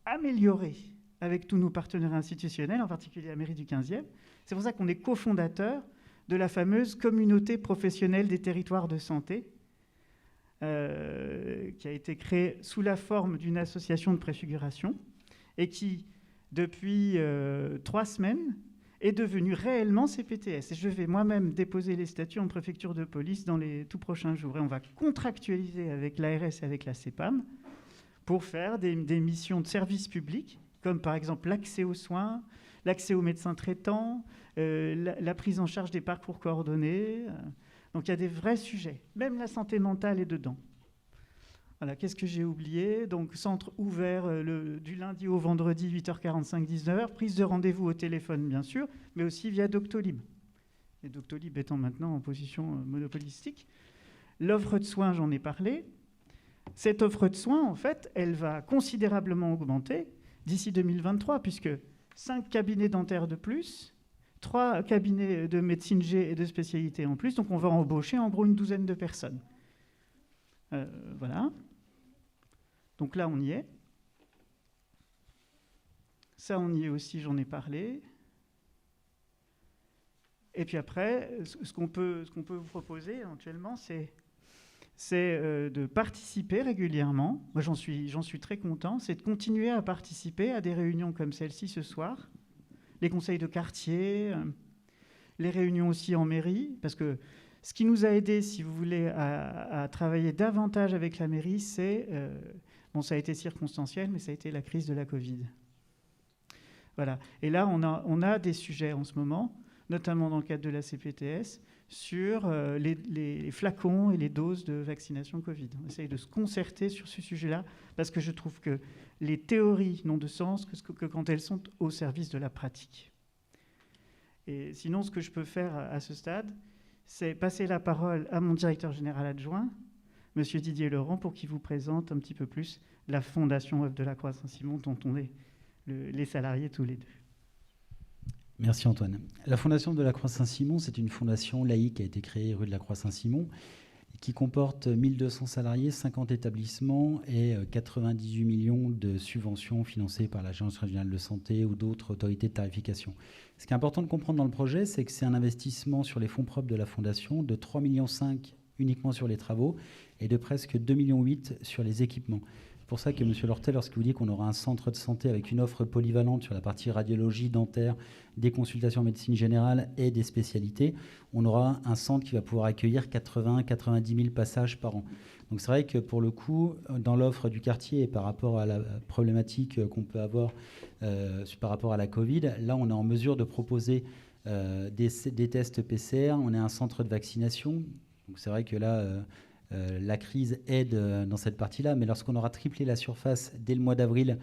amélioré avec tous nos partenaires institutionnels, en particulier la mairie du 15e. C'est pour ça qu'on est cofondateur de la fameuse communauté professionnelle des territoires de santé, qui a été créée sous la forme d'une association de préfiguration et qui, depuis 3 semaines, est devenue réellement CPTS. Et je vais moi-même déposer les statuts en préfecture de police dans les tout prochains jours. Et on va contractualiser avec l'ARS et avec la CEPAM pour faire des missions de service public, comme par exemple l'accès aux soins, l'accès aux médecins traitants, la prise en charge des parcours coordonnés. Donc il y a des vrais sujets. Même la santé mentale est dedans. Voilà, qu'est-ce que j'ai oublié? Donc, centre ouvert du lundi au vendredi, 8h45, 19h. Prise de rendez-vous au téléphone, bien sûr, mais aussi via Doctolib. Et Doctolib étant maintenant en position monopolistique. L'offre de soins, j'en ai parlé. Cette offre de soins, en fait, elle va considérablement augmenter d'ici 2023, puisque 5 cabinets dentaires de plus, 3 cabinets de médecine G et de spécialité en plus. Donc, on va embaucher en gros une douzaine de personnes. Voilà. Donc là, on y est. Ça, on y est aussi, j'en ai parlé. Et puis après, ce qu'on peut vous proposer éventuellement, c'est de participer régulièrement. Moi, j'en suis très content. C'est de continuer à participer à des réunions comme celle-ci ce soir. Les conseils de quartier, les réunions aussi en mairie, parce que ce qui nous a aidé, si vous voulez, à travailler davantage avec la mairie, c'est... bon, ça a été circonstanciel, mais ça a été la crise de la Covid. Voilà. Et là, on a des sujets en ce moment, notamment dans le cadre de la CPTS, sur les flacons et les doses de vaccination Covid. On essaye de se concerter sur ce sujet-là, parce que je trouve que les théories n'ont de sens que quand elles sont au service de la pratique. Et sinon, ce que je peux faire à ce stade, c'est passer la parole à mon directeur général adjoint, M. Didier Laurent, pour qu'il vous présente un petit peu plus la Fondation Œuvre de la Croix Saint-Simon, dont on est les salariés tous les deux. Merci Antoine. La Fondation de la Croix Saint-Simon, c'est une fondation laïque qui a été créée rue de la Croix Saint-Simon, qui comporte 1200 salariés, 50 établissements et 98 millions de subventions financées par l'Agence régionale de santé ou d'autres autorités de tarification. Ce qui est important de comprendre dans le projet, c'est que c'est un investissement sur les fonds propres de la Fondation de 3,5 millions uniquement sur les travaux et de presque 2,8 millions sur les équipements. C'est pour ça que M. Lortel, lorsque vous dit qu'on aura un centre de santé avec une offre polyvalente sur la partie radiologie, dentaire, des consultations en médecine générale et des spécialités, on aura un centre qui va pouvoir accueillir 80-90 000 passages par an. Donc c'est vrai que pour le coup, dans l'offre du quartier et par rapport à la problématique qu'on peut avoir par rapport à la Covid, là on est en mesure de proposer des tests PCR, on est un centre de vaccination. Donc c'est vrai que là... la crise aide dans cette partie-là, mais lorsqu'on aura triplé la surface dès le mois d'avril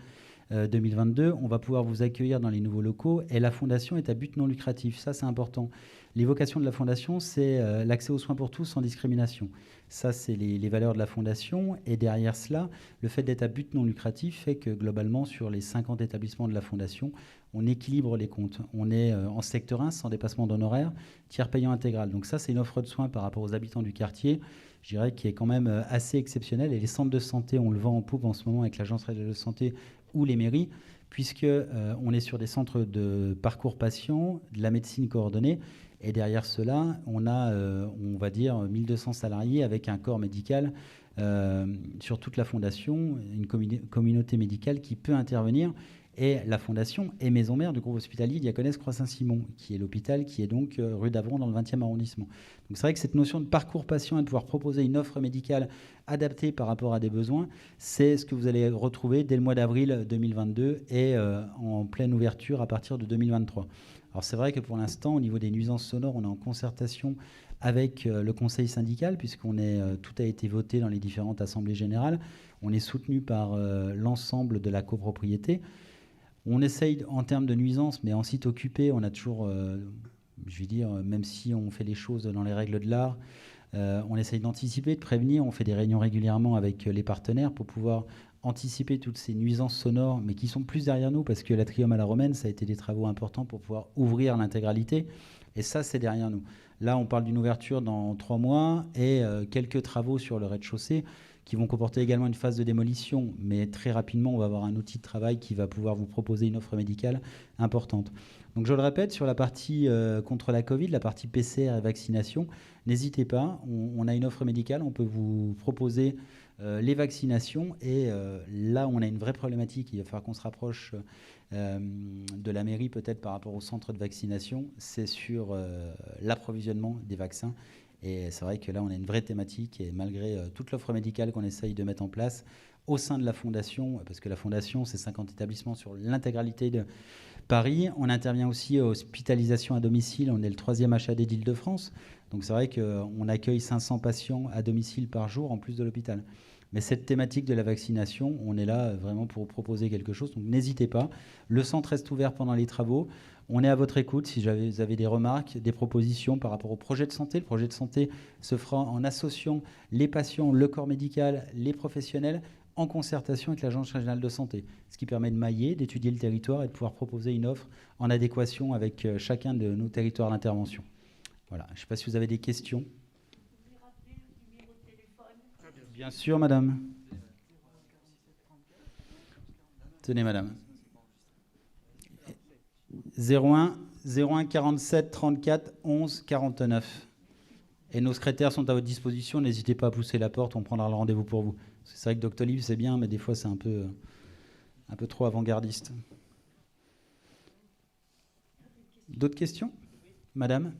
2022, on va pouvoir vous accueillir dans les nouveaux locaux et la Fondation est à but non lucratif. Ça, c'est important. L'évocation de la Fondation, c'est l'accès aux soins pour tous sans discrimination. Ça, c'est les valeurs de la Fondation. Et derrière cela, le fait d'être à but non lucratif fait que globalement, sur les 50 établissements de la Fondation, on équilibre les comptes. On est en secteur 1, sans dépassement d'honoraires, tiers payant intégral. Donc ça, c'est une offre de soins par rapport aux habitants du quartier, je dirais, qui est quand même assez exceptionnelle. Et les centres de santé, on le vend en poupe en ce moment avec l'Agence régionale de santé ou les mairies, puisqu'on est sur des centres de parcours patients, de la médecine coordonnée. Et derrière cela, on a, on va dire, 1200 salariés avec un corps médical sur toute la Fondation, une communauté médicale qui peut intervenir. Et la Fondation est maison mère du groupe hospitalier Diaconesse Croix Saint-Simon, qui est l'hôpital qui est donc rue d'Avron dans le 20e arrondissement. Donc c'est vrai que cette notion de parcours patient et de pouvoir proposer une offre médicale adaptée par rapport à des besoins, c'est ce que vous allez retrouver dès le mois d'avril 2022 et en pleine ouverture à partir de 2023. Alors c'est vrai que pour l'instant, au niveau des nuisances sonores, on est en concertation avec le conseil syndical, puisqu'on est, tout a été voté dans les différentes assemblées générales. On est soutenu par l'ensemble de la copropriété. On essaye en termes de nuisances, mais en site occupé, on a toujours, je vais dire, même si on fait les choses dans les règles de l'art, on essaye d'anticiper, de prévenir. On fait des réunions régulièrement avec les partenaires pour pouvoir anticiper toutes ces nuisances sonores, mais qui sont plus derrière nous, parce que l'Atrium à la Romaine, ça a été des travaux importants pour pouvoir ouvrir l'intégralité. Et ça, c'est derrière nous. Là, on parle d'une ouverture dans 3 mois et quelques travaux sur le rez-de-chaussée qui vont comporter également une phase de démolition, mais très rapidement, on va avoir un outil de travail qui va pouvoir vous proposer une offre médicale importante. Donc je le répète, sur la partie contre la Covid, la partie PCR et vaccination, n'hésitez pas, on a une offre médicale, on peut vous proposer les vaccinations, et là, on a une vraie problématique, il va falloir qu'on se rapproche de la mairie peut-être par rapport au centre de vaccination, c'est sur l'approvisionnement des vaccins. Et c'est vrai que là, on a une vraie thématique, et malgré toute l'offre médicale qu'on essaye de mettre en place au sein de la Fondation, parce que la Fondation, c'est 50 établissements sur l'intégralité de Paris, on intervient aussi aux hospitalisations à domicile, on est le 3e HAD d'Île-de-France, donc c'est vrai qu'on accueille 500 patients à domicile par jour en plus de l'hôpital. Mais cette thématique de la vaccination, on est là vraiment pour vous proposer quelque chose, donc n'hésitez pas. Le centre reste ouvert pendant les travaux. On est à votre écoute si vous avez des remarques, des propositions par rapport au projet de santé. Le projet de santé se fera en associant les patients, le corps médical, les professionnels, en concertation avec l'Agence régionale de santé, ce qui permet de mailler, d'étudier le territoire et de pouvoir proposer une offre en adéquation avec chacun de nos territoires d'intervention. Voilà, je ne sais pas si vous avez des questions. Bien sûr, madame. Tenez, madame. 01 47 34 11 49. Et nos secrétaires sont à votre disposition. N'hésitez pas à pousser la porte, on prendra le rendez-vous pour vous. C'est vrai que Doctolib, c'est bien, mais des fois, c'est un peu trop avant-gardiste. D'autres questions, madame?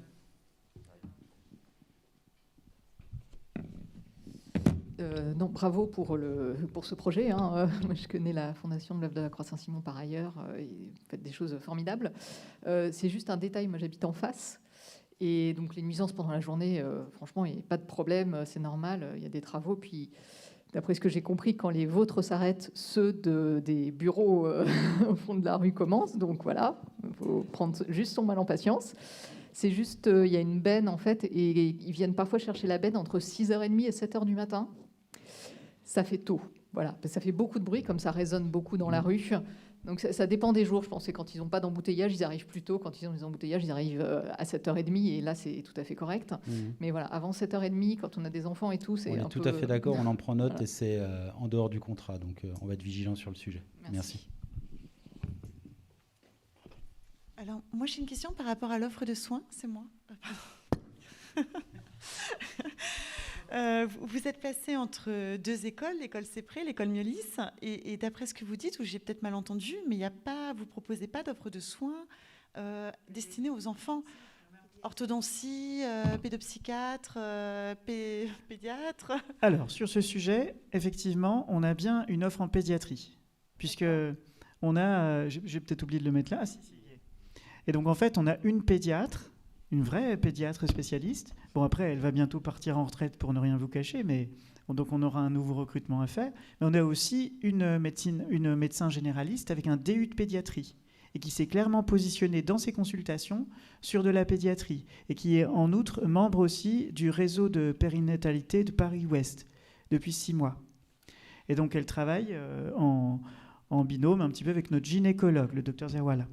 Non, bravo pour ce projet. Moi, je connais la fondation de l'œuvre de la Croix-Saint-Simon par ailleurs. Et vous faites des choses formidables. C'est juste un détail. Moi, j'habite en face. Et donc, les nuisances pendant la journée, franchement, il n'y a pas de problème. C'est normal. Il y a des travaux. Puis, d'après ce que j'ai compris, quand les vôtres s'arrêtent, ceux des bureaux au fond de la rue commencent. Donc, voilà, il faut prendre juste son mal en patience. C'est juste, il y a une benne, en fait, et ils viennent parfois chercher la benne entre 6h30 et 7h du matin. Ça fait tôt, voilà. Ça fait beaucoup de bruit, comme ça résonne beaucoup dans la rue. Donc ça dépend des jours, je pense. Et quand ils n'ont pas d'embouteillage, ils arrivent plus tôt. Quand ils ont des embouteillages, ils arrivent à 7h30. Et là, c'est tout à fait correct. Mais voilà, avant 7h30, quand on a des enfants et tout, c'est on un est tout peu, à fait d'accord, on en prend note voilà. et c'est en dehors du contrat. Donc on va être vigilant sur le sujet. Merci. Alors, moi, j'ai une question par rapport à l'offre de soins. C'est moi. Vous êtes placé entre deux écoles, l'école Cépré, l'école Miolis, et d'après ce que vous dites, ou j'ai peut-être mal entendu, mais vous ne proposez pas d'offre de soins destinée aux enfants. Orthodontie, pédopsychiatre, pédiatre. Alors, sur ce sujet, effectivement, on a bien une offre en pédiatrie, puisque on a, j'ai peut-être oublié de le mettre là, et donc en fait, on a une pédiatre, une vraie pédiatre spécialiste. Bon, après, elle va bientôt partir en retraite pour ne rien vous cacher, mais donc on aura un nouveau recrutement à faire. Mais on a aussi une médecin généraliste avec un DU de pédiatrie et qui s'est clairement positionnée dans ses consultations sur de la pédiatrie et qui est en outre membre aussi du réseau de périnatalité de Paris-Ouest depuis 6 mois. Et donc elle travaille en binôme un petit peu avec notre gynécologue, le docteur Zerwala.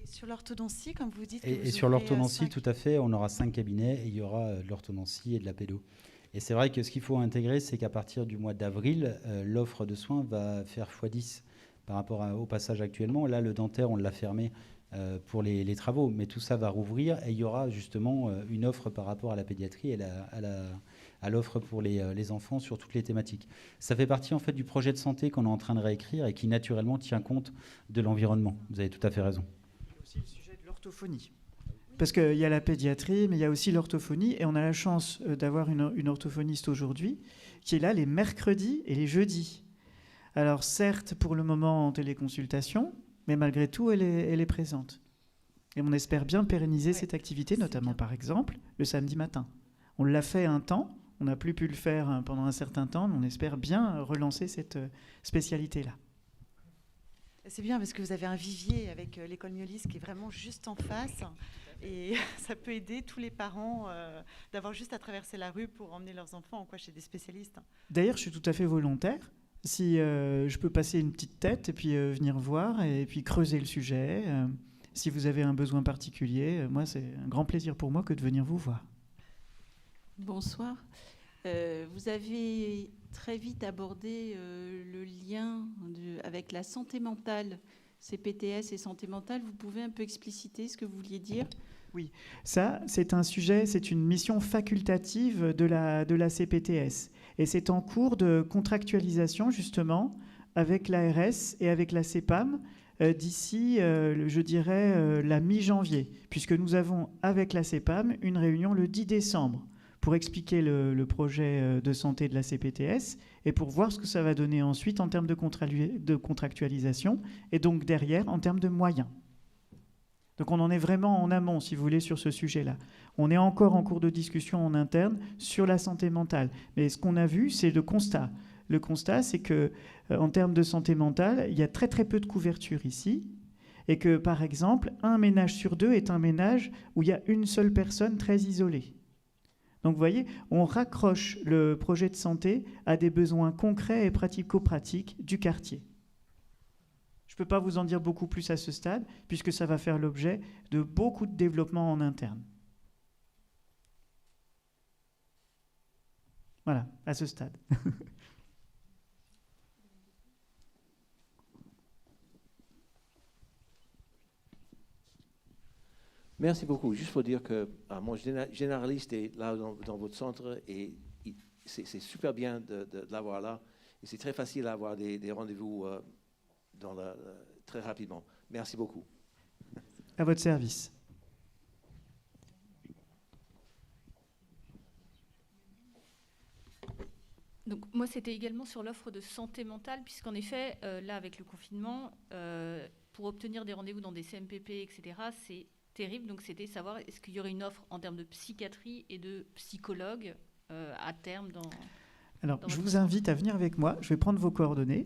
Sur l'orthodontie, comme vous dites. Et sur l'orthodontie, tout à fait, on aura 5 cabinets et il y aura de l'orthodontie et de la pédo. Et c'est vrai que ce qu'il faut intégrer, c'est qu'à partir du mois d'avril, l'offre de soins va faire x10 par rapport au passage actuellement. Là, le dentaire, on l'a fermé pour les travaux, mais tout ça va rouvrir et il y aura justement une offre par rapport à la pédiatrie et à l'offre pour les enfants sur toutes les thématiques. Ça fait partie en fait du projet de santé qu'on est en train de réécrire et qui naturellement tient compte de l'environnement. Vous avez tout à fait raison. Aussi le sujet de l'orthophonie. Parce qu'il y a la pédiatrie, mais il y a aussi l'orthophonie. Et on a la chance d'avoir une orthophoniste aujourd'hui qui est là les mercredis et les jeudis. Alors certes, pour le moment en téléconsultation, mais malgré tout, elle est présente. Et on espère bien pérenniser cette activité, notamment par exemple le samedi matin. On l'a fait un temps, on n'a plus pu le faire pendant un certain temps, mais on espère bien relancer cette spécialité-là. C'est bien parce que vous avez un vivier avec l'école Miolis qui est vraiment juste en face et ça peut aider tous les parents d'avoir juste à traverser la rue pour emmener leurs enfants chez des spécialistes. D'ailleurs, je suis tout à fait volontaire. Si je peux passer une petite tête et puis venir voir et puis creuser le sujet, si vous avez un besoin particulier, moi c'est un grand plaisir pour moi que de venir vous voir. Bonsoir. Vous avez très vite abordé le lien avec la santé mentale, CPTS et santé mentale. Vous pouvez un peu expliciter ce que vous vouliez dire ? Oui, ça, c'est un sujet, c'est une mission facultative de la CPTS. Et c'est en cours de contractualisation, justement, avec l'ARS et avec la CEPAM d'ici, je dirais, la mi-janvier, puisque nous avons, avec la CEPAM, une réunion le 10 décembre pour expliquer le projet de santé de la CPTS et pour voir ce que ça va donner ensuite en termes de contractualisation et donc derrière en termes de moyens. Donc on en est vraiment en amont, si vous voulez, sur ce sujet-là. On est encore en cours de discussion en interne sur la santé mentale. Mais ce qu'on a vu, c'est le constat. Le constat, c'est qu'en termes de santé mentale, il y a très très peu de couverture ici et que, par exemple, un ménage sur 2 est un ménage où il y a une seule personne très isolée. Donc vous voyez, on raccroche le projet de santé à des besoins concrets et pratico-pratiques du quartier. Je ne peux pas vous en dire beaucoup plus à ce stade, puisque ça va faire l'objet de beaucoup de développement en interne. Voilà, à ce stade. Merci beaucoup. Juste pour dire que mon généraliste est là dans votre centre et c'est super bien de l'avoir là. Et c'est très facile à avoir des rendez-vous très rapidement. Merci beaucoup. À votre service. Donc moi, c'était également sur l'offre de santé mentale, puisqu'en effet, là, avec le confinement, pour obtenir des rendez-vous dans des CMPP, etc., c'est terrible. Donc c'était savoir, est-ce qu'il y aurait une offre en termes de psychiatrie et de psychologue à terme dans... Alors, je vous invite à venir avec moi. Je vais prendre vos coordonnées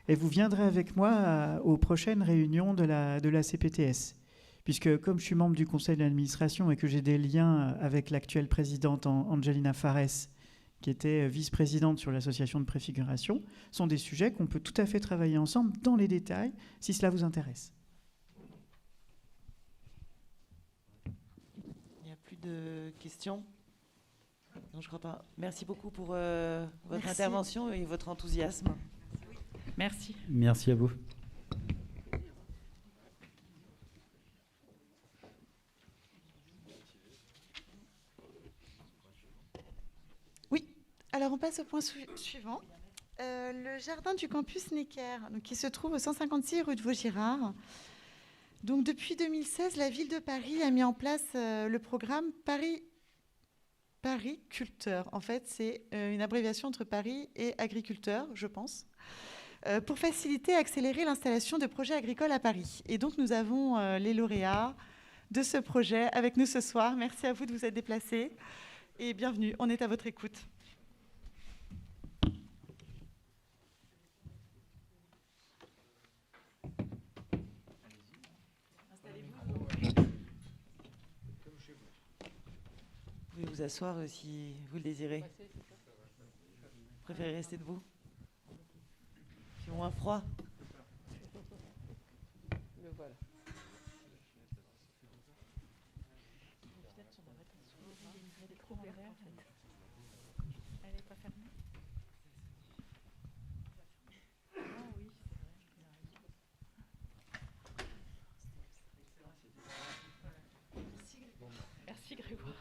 et vous viendrez avec moi aux prochaines réunions de la CPTS. Puisque comme je suis membre du conseil d'administration et que j'ai des liens avec l'actuelle présidente Angelina Fares, qui était vice-présidente sur l'association de préfiguration, sont des sujets qu'on peut tout à fait travailler ensemble dans les détails, si cela vous intéresse. Il n'y a plus de questions ? Non, je ne crois pas. Merci beaucoup pour votre intervention et votre enthousiasme. Merci. Merci à vous. Alors, on passe au point suivant. Le jardin du campus Necker, donc, qui se trouve au 156 rue de Vaugirard. Donc, depuis 2016, la ville de Paris a mis en place le programme Paris Culteur. En fait, c'est une abréviation entre Paris et agriculteur, je pense, pour faciliter et accélérer l'installation de projets agricoles à Paris. Et donc, nous avons les lauréats de ce projet avec nous ce soir. Merci à vous de vous être déplacés et bienvenue. On est à votre écoute. Vous pouvez vous asseoir si vous le désirez. Vous préférez rester debout? Il fait moins froid. Le voilà. Elle n'est pas fermée. Merci Grégoire.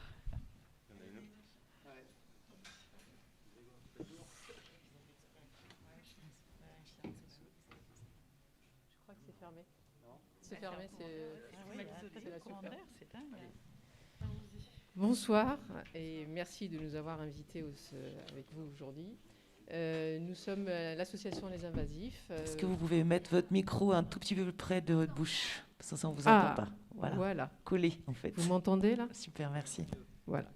Je crois que c'est fermé. C'est fermé, c'est la super. C'est dingue. Bonsoir et merci de nous avoir invités avec vous aujourd'hui. Nous sommes l'association Les Invasifs. Est-ce que vous pouvez mettre votre micro un tout petit peu plus près de votre bouche? Parce que on ne vous entend pas. Voilà. Collé, en fait. Vous m'entendez là? Super, merci. Voilà.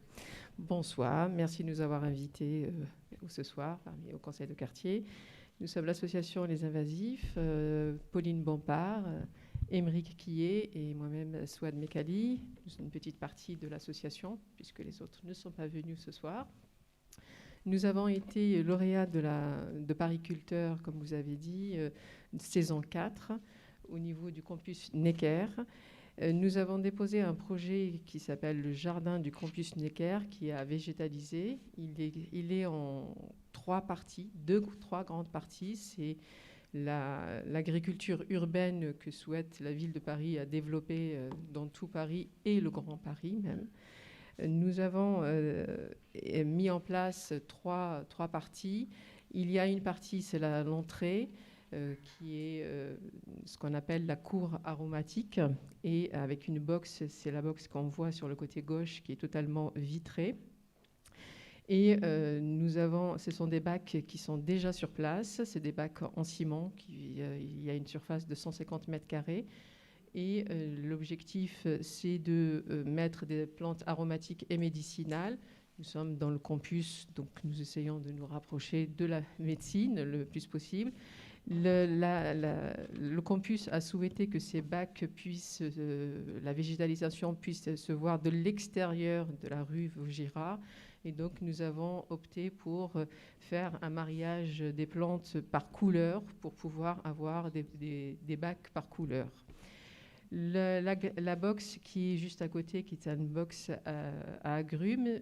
Bonsoir, merci de nous avoir invités ce soir au conseil de quartier. Nous sommes l'association Les Invasifs, Pauline Bompard, Émeric Quillet et moi-même Souad Mekali. Nous sommes une petite partie de l'association puisque les autres ne sont pas venus ce soir. Nous avons été lauréats de Paris Culteur, comme vous avez dit, saison 4, au niveau du campus Necker. Nous avons déposé un projet qui s'appelle le Jardin du campus Necker, qui est à végétaliser. Il est en 3 parties, 3 grandes parties. C'est l'agriculture urbaine que souhaite la ville de Paris à développer dans tout Paris et le Grand Paris même. Nous avons mis en place 3 parties. Il y a une partie, c'est l'entrée, qui est ce qu'on appelle la cour aromatique, et avec une box, c'est la box qu'on voit sur le côté gauche, qui est totalement vitrée. Et ce sont des bacs qui sont déjà sur place, c'est des bacs en ciment, il y a une surface de 150 mètres carrés. Et l'objectif, c'est de mettre des plantes aromatiques et médicinales. Nous sommes dans le campus, donc nous essayons de nous rapprocher de la médecine le plus possible. Le campus a souhaité que ces bacs puissent, la végétalisation puisse se voir de l'extérieur de la rue Vaugirard. Et donc, nous avons opté pour faire un mariage des plantes par couleur pour pouvoir avoir des bacs par couleur. La box qui est juste à côté, qui est une box à agrumes,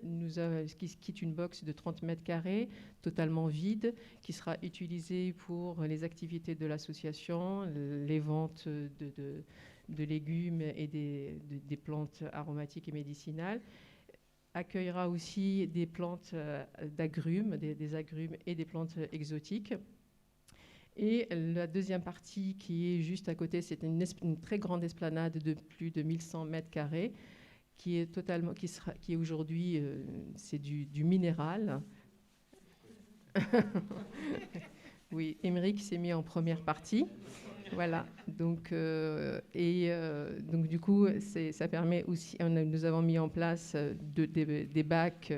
qui est une box de 30 mètres carrés, totalement vide, qui sera utilisée pour les activités de l'association, les ventes de légumes et des plantes aromatiques et médicinales. Accueillera aussi des plantes d'agrumes, des agrumes et des plantes exotiques. Et la deuxième partie qui est juste à côté, c'est une très grande esplanade de plus de 1100 mètres carrés qui est aujourd'hui, c'est du minéral. Oui, Émeric s'est mis en première partie. Voilà. Donc, donc du coup, ça permet aussi. Nous avons mis en place des bacs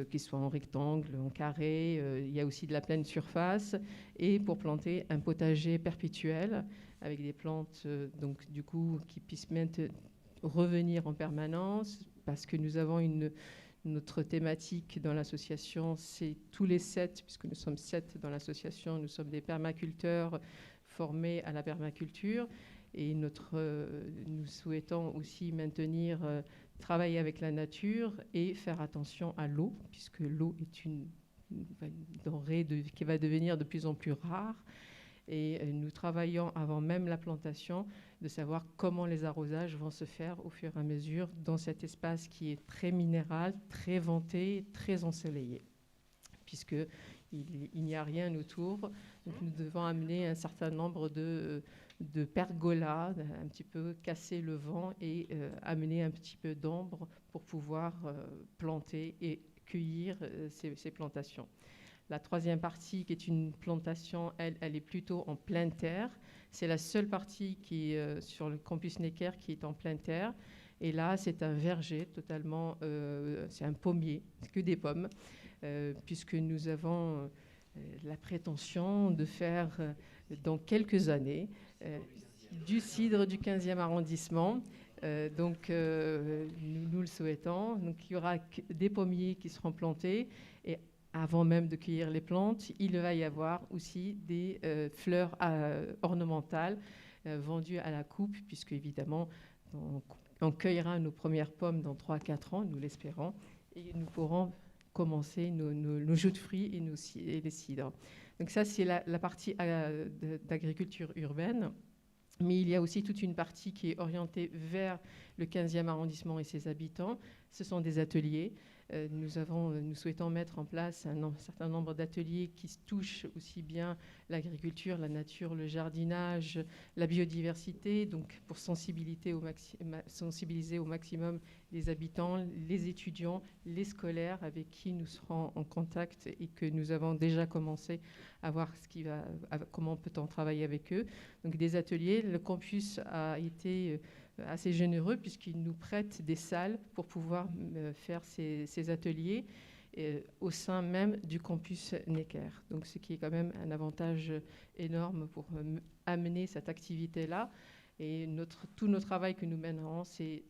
qui soient en rectangle, en carré. Il y a aussi de la pleine surface, et pour planter un potager perpétuel avec des plantes, donc du coup, qui puissent revenir en permanence, parce que nous avons notre thématique dans l'association, c'est tous les 7, puisque nous sommes 7 dans l'association, nous sommes des permaculteurs formés à la permaculture, et nous souhaitons aussi travailler avec la nature et faire attention à l'eau, puisque l'eau est une denrée qui va devenir de plus en plus rare. Et nous travaillons avant même la plantation de savoir comment les arrosages vont se faire au fur et à mesure dans cet espace qui est très minéral, très venté, très ensoleillé, puisqu'il n'y a rien autour. Donc nous devons amener un certain nombre de pergolas, un petit peu casser le vent et amener un petit peu d'ombre pour pouvoir planter et cueillir ces plantations. La troisième partie, qui est une plantation, elle est plutôt en pleine terre. C'est la seule partie qui est sur le campus Necker qui est en pleine terre. Et là, c'est un verger totalement, c'est un pommier, que des pommes, puisque nous avons la prétention de faire, dans quelques années, du cidre du 15e arrondissement. Donc, nous le souhaitons. Donc, il y aura des pommiers qui seront plantés, et avant même de cueillir les plantes, il va y avoir aussi des fleurs ornementales vendues à la coupe, puisque évidemment, on cueillera nos premières pommes dans 3-4 ans, nous l'espérons, et nous pourrons commencer nos jus de fruits et les cidres. Donc ça, c'est la partie d'agriculture urbaine. Mais il y a aussi toute une partie qui est orientée vers le 15e arrondissement et ses habitants. Ce sont des ateliers. Nous souhaitons mettre en place un certain nombre d'ateliers qui touchent aussi bien l'agriculture, la nature, le jardinage, la biodiversité, donc pour sensibiliser au maximum les habitants, les étudiants, les scolaires avec qui nous serons en contact et que nous avons déjà commencé à voir comment peut-on travailler avec eux. Donc des ateliers. Le campus a été assez généreux puisqu'il nous prête des salles pour pouvoir faire ces ateliers au sein même du campus Necker. Donc ce qui est quand même un avantage énorme pour amener cette activité-là. Et tout notre travail que nous mènerons, c'est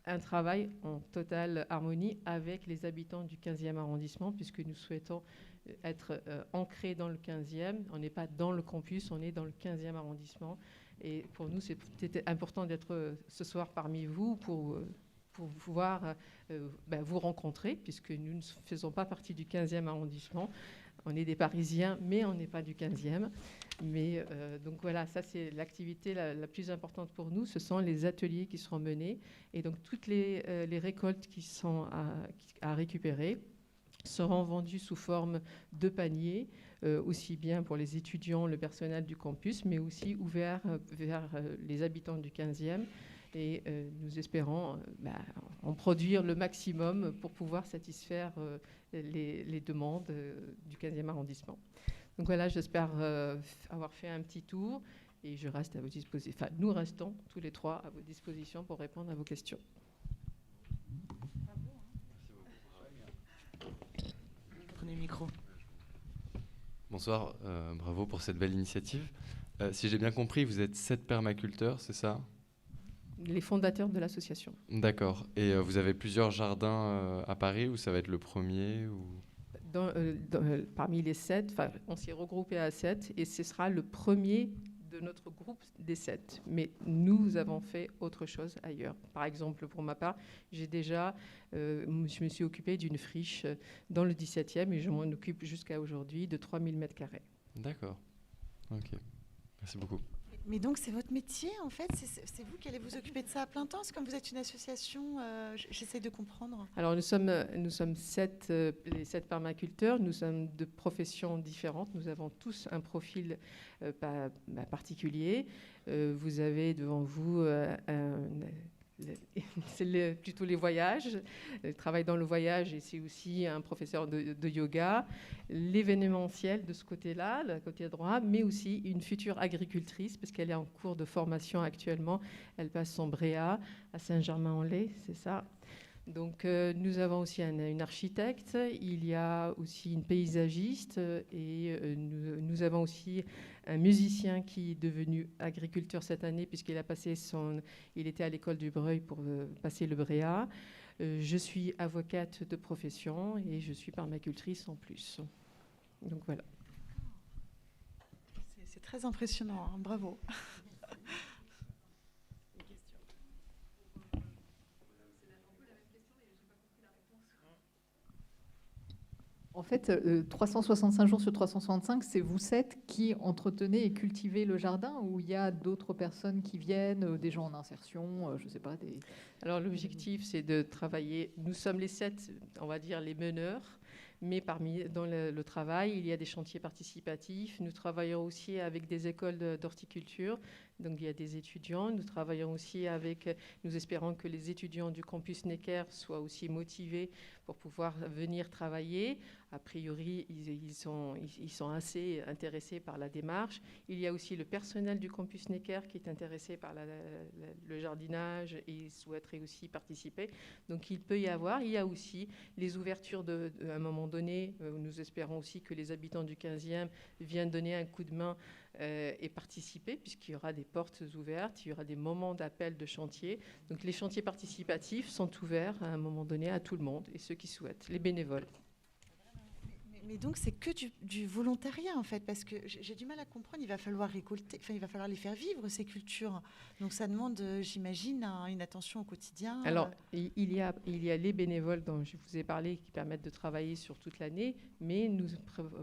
un travail en totale harmonie avec les habitants du 15e arrondissement, puisque nous souhaitons être ancrés dans le 15e. On n'est pas dans le campus, on est dans le 15e arrondissement. Et pour nous, c'était important d'être ce soir parmi vous pour pouvoir vous rencontrer, puisque nous ne faisons pas partie du 15e arrondissement. On est des Parisiens, mais on n'est pas du 15e. Mais donc voilà, ça c'est l'activité la plus importante pour nous. Ce sont les ateliers qui seront menés. Et donc toutes les récoltes qui sont à récupérer seront vendues sous forme de paniers, aussi bien pour les étudiants, le personnel du campus, mais aussi ouverts vers les habitants du 15e. Et nous espérons en produire le maximum pour pouvoir satisfaire les demandes du 15e arrondissement. Donc voilà, j'espère avoir fait un petit tour et je reste à vos dispositions. Enfin, nous restons tous les trois à vos dispositions pour répondre à vos questions. Prenez le micro. Bonsoir, bravo pour cette belle initiative. Si j'ai bien compris, vous êtes 7 permaculteurs, c'est ça ? Les fondateurs de l'association. D'accord. Et vous avez plusieurs jardins à Paris, ou ça va être le premier ou... Parmi les 7, on s'est regroupé à 7 et ce sera le premier de notre groupe des 7. Mais nous avons fait autre chose ailleurs. Par exemple, pour ma part, je me suis occupée d'une friche dans le 17e et je m'en occupe jusqu'à aujourd'hui de 3000 m². D'accord. Ok. Merci beaucoup. Mais donc, c'est votre métier, en fait? C'est vous qui allez vous occuper de ça à plein temps? C'est comme vous êtes une association, j'essaie de comprendre. Alors, nous sommes les 7 permaculteurs. Nous sommes de professions différentes. Nous avons tous un profil particulier. Vous avez devant vous c'est plutôt les voyages. Elle travaille dans le voyage et c'est aussi un professeur de yoga. L'événementiel de ce côté-là, le côté droit, mais aussi une future agricultrice, parce qu'elle est en cours de formation actuellement. Elle passe son BREA à Saint-Germain-en-Laye, c'est ça. Donc nous avons aussi une architecte, il y a aussi une paysagiste et nous avons aussi un musicien qui est devenu agriculteur cette année puisqu'il a passé il était à l'école du Breuil pour passer le BREA. Je suis avocate de profession et je suis permacultrice en plus. Donc voilà. C'est très impressionnant, hein, bravo. En fait, 365 jours sur 365, c'est vous 7 qui entretenez et cultivez le jardin, ou il y a d'autres personnes qui viennent, des gens en insertion, je ne sais pas. Alors l'objectif, c'est de travailler. Nous sommes les 7, on va dire les meneurs, mais dans le travail, il y a des chantiers participatifs. Nous travaillons aussi avec des écoles d'horticulture. Donc il y a des étudiants. Nous travaillons aussi nous espérons que les étudiants du campus Necker soient aussi motivés pour pouvoir venir travailler. A priori, ils sont assez intéressés par la démarche. Il y a aussi le personnel du campus Necker qui est intéressé par le jardinage et souhaiterait aussi participer. Donc il peut y avoir. Il y a aussi les ouvertures à un moment donné. Nous espérons aussi que les habitants du 15e viennent donner un coup de main et participer, puisqu'il y aura des portes ouvertes, il y aura des moments d'appel de chantier. Donc les chantiers participatifs sont ouverts à un moment donné à tout le monde et ceux qui souhaitent, les bénévoles. Mais donc c'est que du volontariat en fait, parce que j'ai du mal à comprendre, il va falloir récolter, enfin il va falloir les faire vivre ces cultures. Donc ça demande, j'imagine, une attention au quotidien. Alors il y a les bénévoles dont je vous ai parlé qui permettent de travailler sur toute l'année, mais nous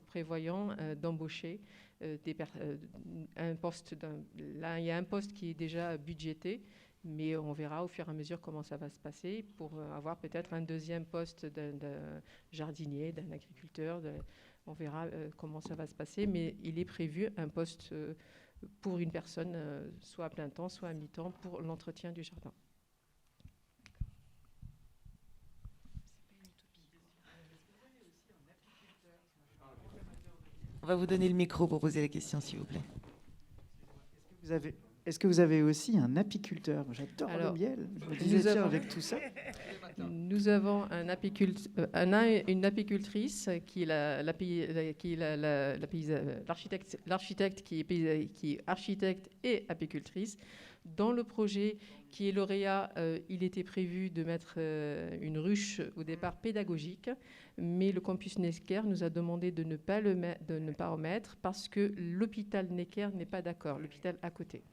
prévoyons d'embaucher un poste. Là il y a un poste qui est déjà budgété. Mais on verra au fur et à mesure comment ça va se passer pour avoir peut-être un deuxième poste d'un jardinier, d'un agriculteur. On verra comment ça va se passer. Mais il est prévu un poste pour une personne, soit à plein temps, soit à mi-temps, pour l'entretien du jardin. On va vous donner le micro pour poser la question, s'il vous plaît. Est-ce que vous avez aussi un apiculteur? J'adore le miel. Je me disais, tiens, avec tout ça. Nous avons une apicultrice qui est l'architecte qui est architecte et apicultrice. Dans le projet qui est lauréat, il était prévu de mettre une ruche au départ pédagogique, mais le campus Necker nous a demandé de ne pas en mettre parce que l'hôpital Necker n'est pas d'accord, l'hôpital à côté.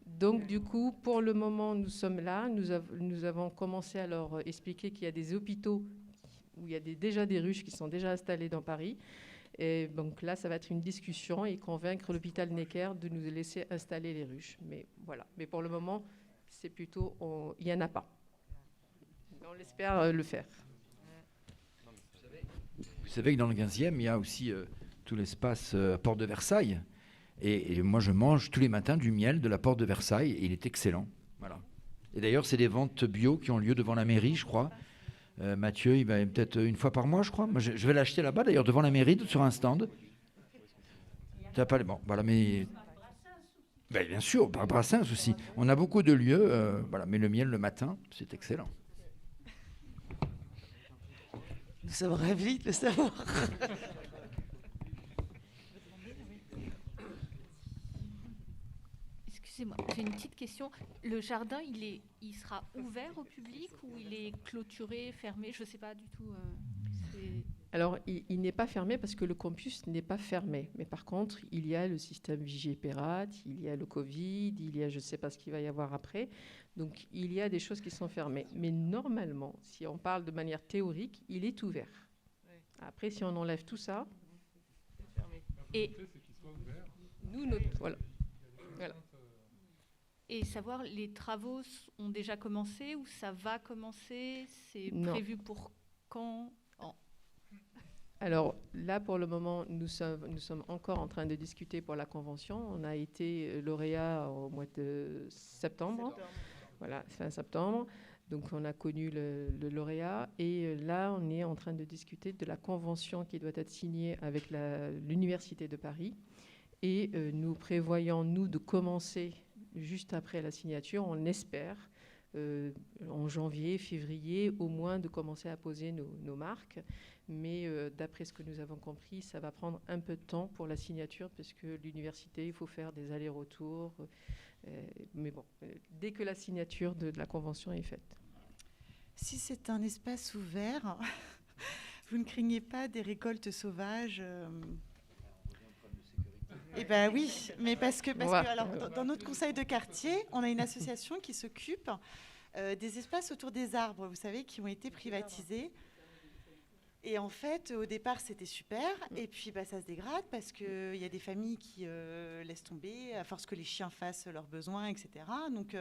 Donc du coup, pour le moment, nous sommes là. Nous avons commencé à leur expliquer qu'il y a des hôpitaux où il y a déjà des ruches qui sont déjà installées dans Paris. Et donc là, ça va être une discussion et convaincre l'hôpital Necker de nous laisser installer les ruches. Mais voilà. Mais pour le moment, c'est plutôt, il n'y en a pas. On espère le faire. Vous savez que dans le 15e, il y a aussi tout l'espace Porte de Versailles. Et moi, je mange tous les matins du miel de la Porte de Versailles et il est excellent. Voilà. Et d'ailleurs, c'est des ventes bio qui ont lieu devant la mairie, je crois. Mathieu, il va peut-être une fois par mois, je crois. Moi, je vais l'acheter là-bas, d'ailleurs, devant la mairie, sur un stand. T'as pas les... Bon, voilà, mais... Ben, bien sûr, par Brassens aussi. On a beaucoup de lieux, voilà, mais le miel le matin, c'est excellent. Nous sommes ravis de le savoir. Excusez-moi, j'ai une petite question. Le jardin, il sera ouvert au public ou il est clôturé, fermé? Je ne sais pas du tout. Alors, il n'est pas fermé parce que le campus n'est pas fermé. Mais par contre, il y a le système Vigipérat, il y a le Covid, il y a je ne sais pas ce qu'il va y avoir après. Donc, il y a des choses qui sont fermées. Mais normalement, si on parle de manière théorique, il est ouvert. Après, si on enlève tout ça... Et nous, voilà. Et savoir, les travaux ont déjà commencé ou ça va commencer? C'est prévu pour quand? Alors là, pour le moment, nous sommes encore en train de discuter pour la convention. On a été lauréat au mois de septembre. voilà, fin septembre. Donc on a connu le lauréat et là on est en train de discuter de la convention qui doit être signée avec l'Université de Paris et nous prévoyons nous de commencer juste après la signature, on espère en janvier, février au moins de commencer à poser nos marques, mais d'après ce que nous avons compris, ça va prendre un peu de temps pour la signature parce que l'université, il faut faire des allers-retours, mais bon, dès que la signature de la convention est faite. Si c'est un espace ouvert, vous ne craignez pas des récoltes sauvages Eh bien oui, mais parce que alors, dans notre conseil de quartier, on a une association qui s'occupe des espaces autour des arbres, vous savez, qui ont été privatisés. Et en fait, au départ, c'était super. Et puis, ça se dégrade parce qu'il y a des familles qui laissent tomber à force que les chiens fassent leurs besoins, etc. Donc,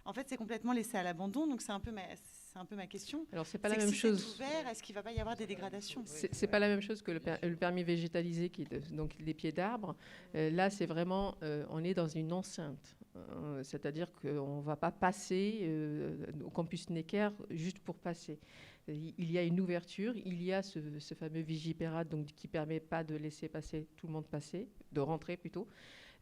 en fait, c'est complètement laissé à l'abandon. Donc, c'est un peu ma question. Alors, c'est pas la même chose. C'est ouvert, est-ce qu'il ne va pas y avoir des dégradations ? C'est pas la même chose que le permis végétalisé, qui est donc les pieds d'arbres. Là, c'est vraiment, on est dans une enceinte. C'est-à-dire qu'on ne va pas passer au campus Necker juste pour passer. Il y a une ouverture, il y a ce fameux vigipérat donc, qui ne permet pas de laisser passer tout le monde passer, de rentrer plutôt.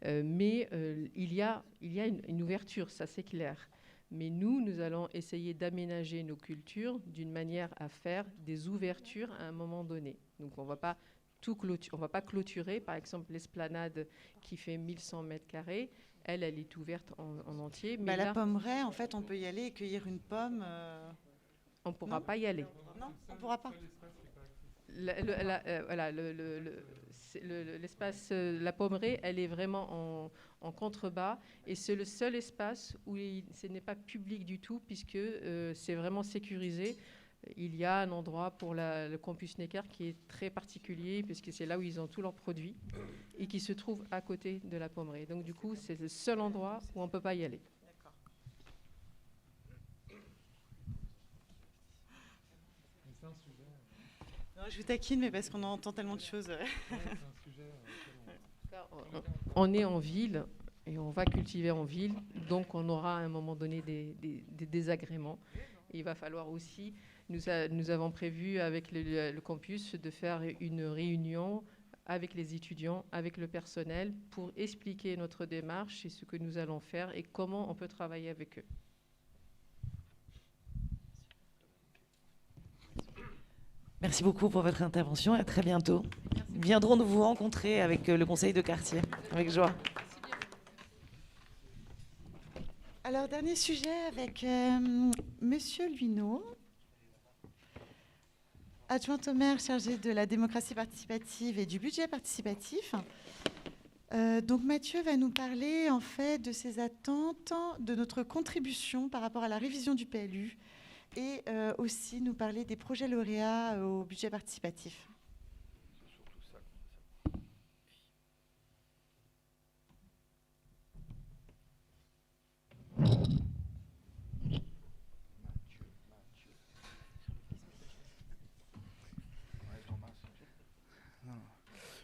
Mais il y a une ouverture, ça c'est clair. Mais nous allons essayer d'aménager nos cultures d'une manière à faire des ouvertures à un moment donné. Donc on ne va pas clôturer. Par exemple, l'esplanade qui fait 1100 mètres carrés, elle est ouverte en entier. Mais la pommeraie, en fait, on peut y aller et cueillir une pomme. On ne pourra pas y aller. Non, on ne pourra pas. L'espace, la pommeraie, elle est vraiment en contrebas et c'est le seul espace où ce n'est pas public du tout puisque c'est vraiment sécurisé. Il y a un endroit pour le campus Necker qui est très particulier puisque c'est là où ils ont tous leurs produits et qui se trouve à côté de la pommeraie. Donc du coup, c'est le seul endroit où on ne peut pas y aller. Non, je vous taquine, mais parce qu'on entend tellement de choses. On est en ville et on va cultiver en ville, donc on aura à un moment donné des désagréments. Et il va falloir aussi, nous avons prévu avec le campus de faire une réunion avec les étudiants, avec le personnel, pour expliquer notre démarche et ce que nous allons faire et comment on peut travailler avec eux. Merci beaucoup pour votre intervention et à très bientôt. Nous viendrons nous vous rencontrer avec le conseil de quartier, avec joie. Alors, dernier sujet avec Monsieur Luineau, adjoint au maire chargé de la démocratie participative et du budget participatif. Donc Mathieu va nous parler en fait de ses attentes, de notre contribution par rapport à la révision du PLU et aussi nous parler des projets lauréats au budget participatif.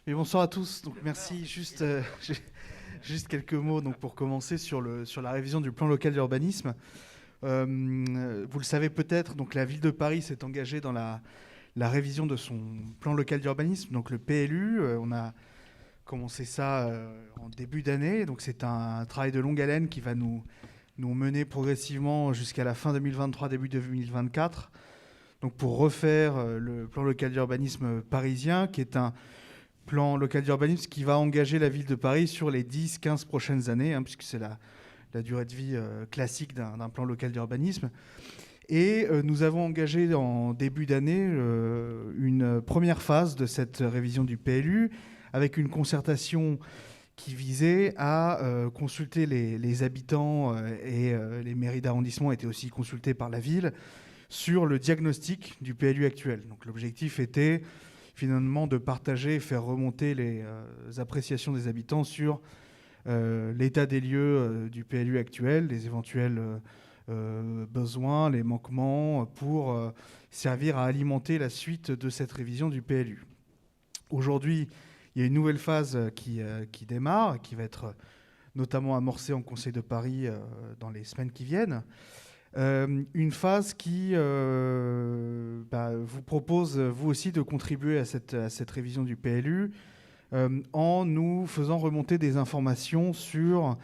Et bonsoir à tous. Donc merci. Juste quelques mots donc pour commencer sur la révision du plan local d'urbanisme. Vous le savez peut-être, donc la ville de Paris s'est engagée dans la révision de son plan local d'urbanisme, donc le PLU. On a commencé ça en début d'année. Donc c'est un travail de longue haleine qui va nous mener progressivement jusqu'à la fin 2023, début 2024. Donc pour refaire le plan local d'urbanisme parisien, qui est un plan local d'urbanisme qui va engager la ville de Paris sur les 10-15 prochaines années, puisque c'est la durée de vie classique d'un plan local d'urbanisme. Et nous avons engagé en début d'année une première phase de cette révision du PLU avec une concertation qui visait à consulter les habitants et les mairies d'arrondissement étaient aussi consultés par la ville sur le diagnostic du PLU actuel. Donc l'objectif était finalement de partager et faire remonter les appréciations des habitants sur l'état des lieux du PLU actuel, les éventuels besoins, les manquements pour servir à alimenter la suite de cette révision du PLU. Aujourd'hui, il y a une nouvelle phase qui démarre, qui va être notamment amorcée en Conseil de Paris dans les semaines qui viennent. Une phase qui vous propose, vous aussi, de contribuer à cette révision du PLU en nous faisant remonter des informations sur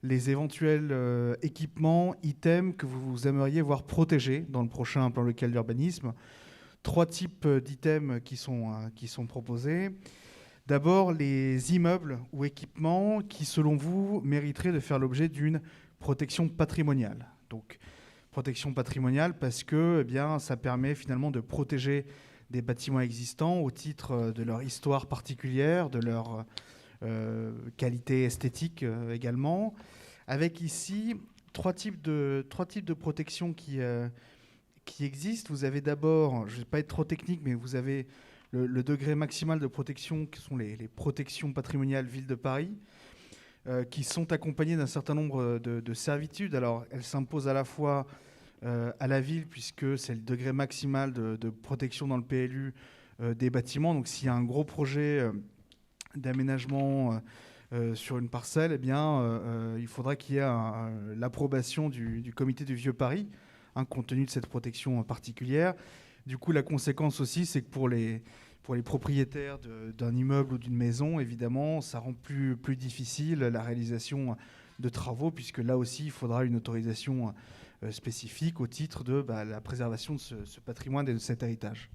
les éventuels équipements, items que vous aimeriez voir protégés dans le prochain plan local d'urbanisme. 3 types d'items qui sont proposés. D'abord, les immeubles ou équipements qui, selon vous, mériteraient de faire l'objet d'une protection patrimoniale. Donc, protection patrimoniale parce que ça permet finalement de protéger des bâtiments existants au titre de leur histoire particulière, de leur qualité esthétique également. Avec ici 3 types de protections qui existent. Vous avez d'abord, je ne vais pas être trop technique, mais vous avez le degré maximal de protection qui sont les protections patrimoniales Ville de Paris, qui sont accompagnées d'un certain nombre de servitudes. Alors, elles s'imposent à la fois à la ville, puisque c'est le degré maximal de protection dans le PLU des bâtiments. Donc, s'il y a un gros projet d'aménagement sur une parcelle, il faudra qu'il y ait l'approbation du comité du Vieux Paris, compte tenu de cette protection particulière. Du coup, la conséquence aussi, c'est que pour les propriétaires d'un immeuble ou d'une maison, évidemment, ça rend plus difficile la réalisation de travaux, puisque là aussi, il faudra une autorisation spécifique au titre de la préservation de ce patrimoine et de cet héritage.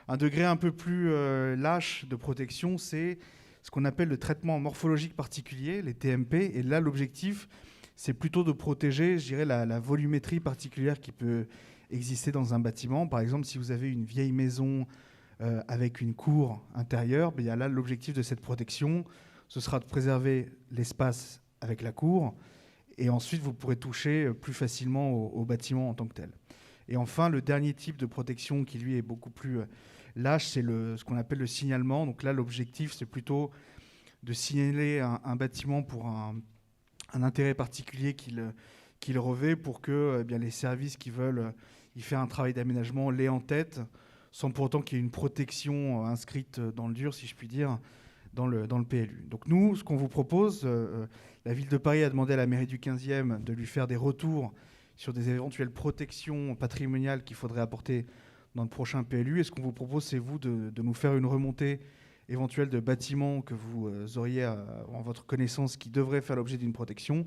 Un degré un peu plus lâche de protection, c'est ce qu'on appelle le traitement morphologique particulier, les TMP. Et là, l'objectif, c'est plutôt de protéger, je dirais, la volumétrie particulière qui peut exister dans un bâtiment. Par exemple, si vous avez une vieille maison avec une cour intérieure, là, l'objectif de cette protection, ce sera de préserver l'espace avec la cour, et ensuite, vous pourrez toucher plus facilement au bâtiment en tant que tel. Et enfin, le dernier type de protection qui, lui, est beaucoup plus lâche, c'est ce qu'on appelle le signalement. Donc là, l'objectif, c'est plutôt de signaler un bâtiment pour un intérêt particulier qu'il revêt, pour que les services qui veulent y faire un travail d'aménagement l'aient en tête, sans pour autant qu'il y ait une protection inscrite dans le dur, si je puis dire, dans le PLU. Donc nous, ce qu'on vous propose, la Ville de Paris a demandé à la mairie du 15e de lui faire des retours sur des éventuelles protections patrimoniales qu'il faudrait apporter dans le prochain PLU. Et ce qu'on vous propose, c'est vous de nous faire une remontée éventuelle de bâtiments que vous auriez en votre connaissance qui devraient faire l'objet d'une protection.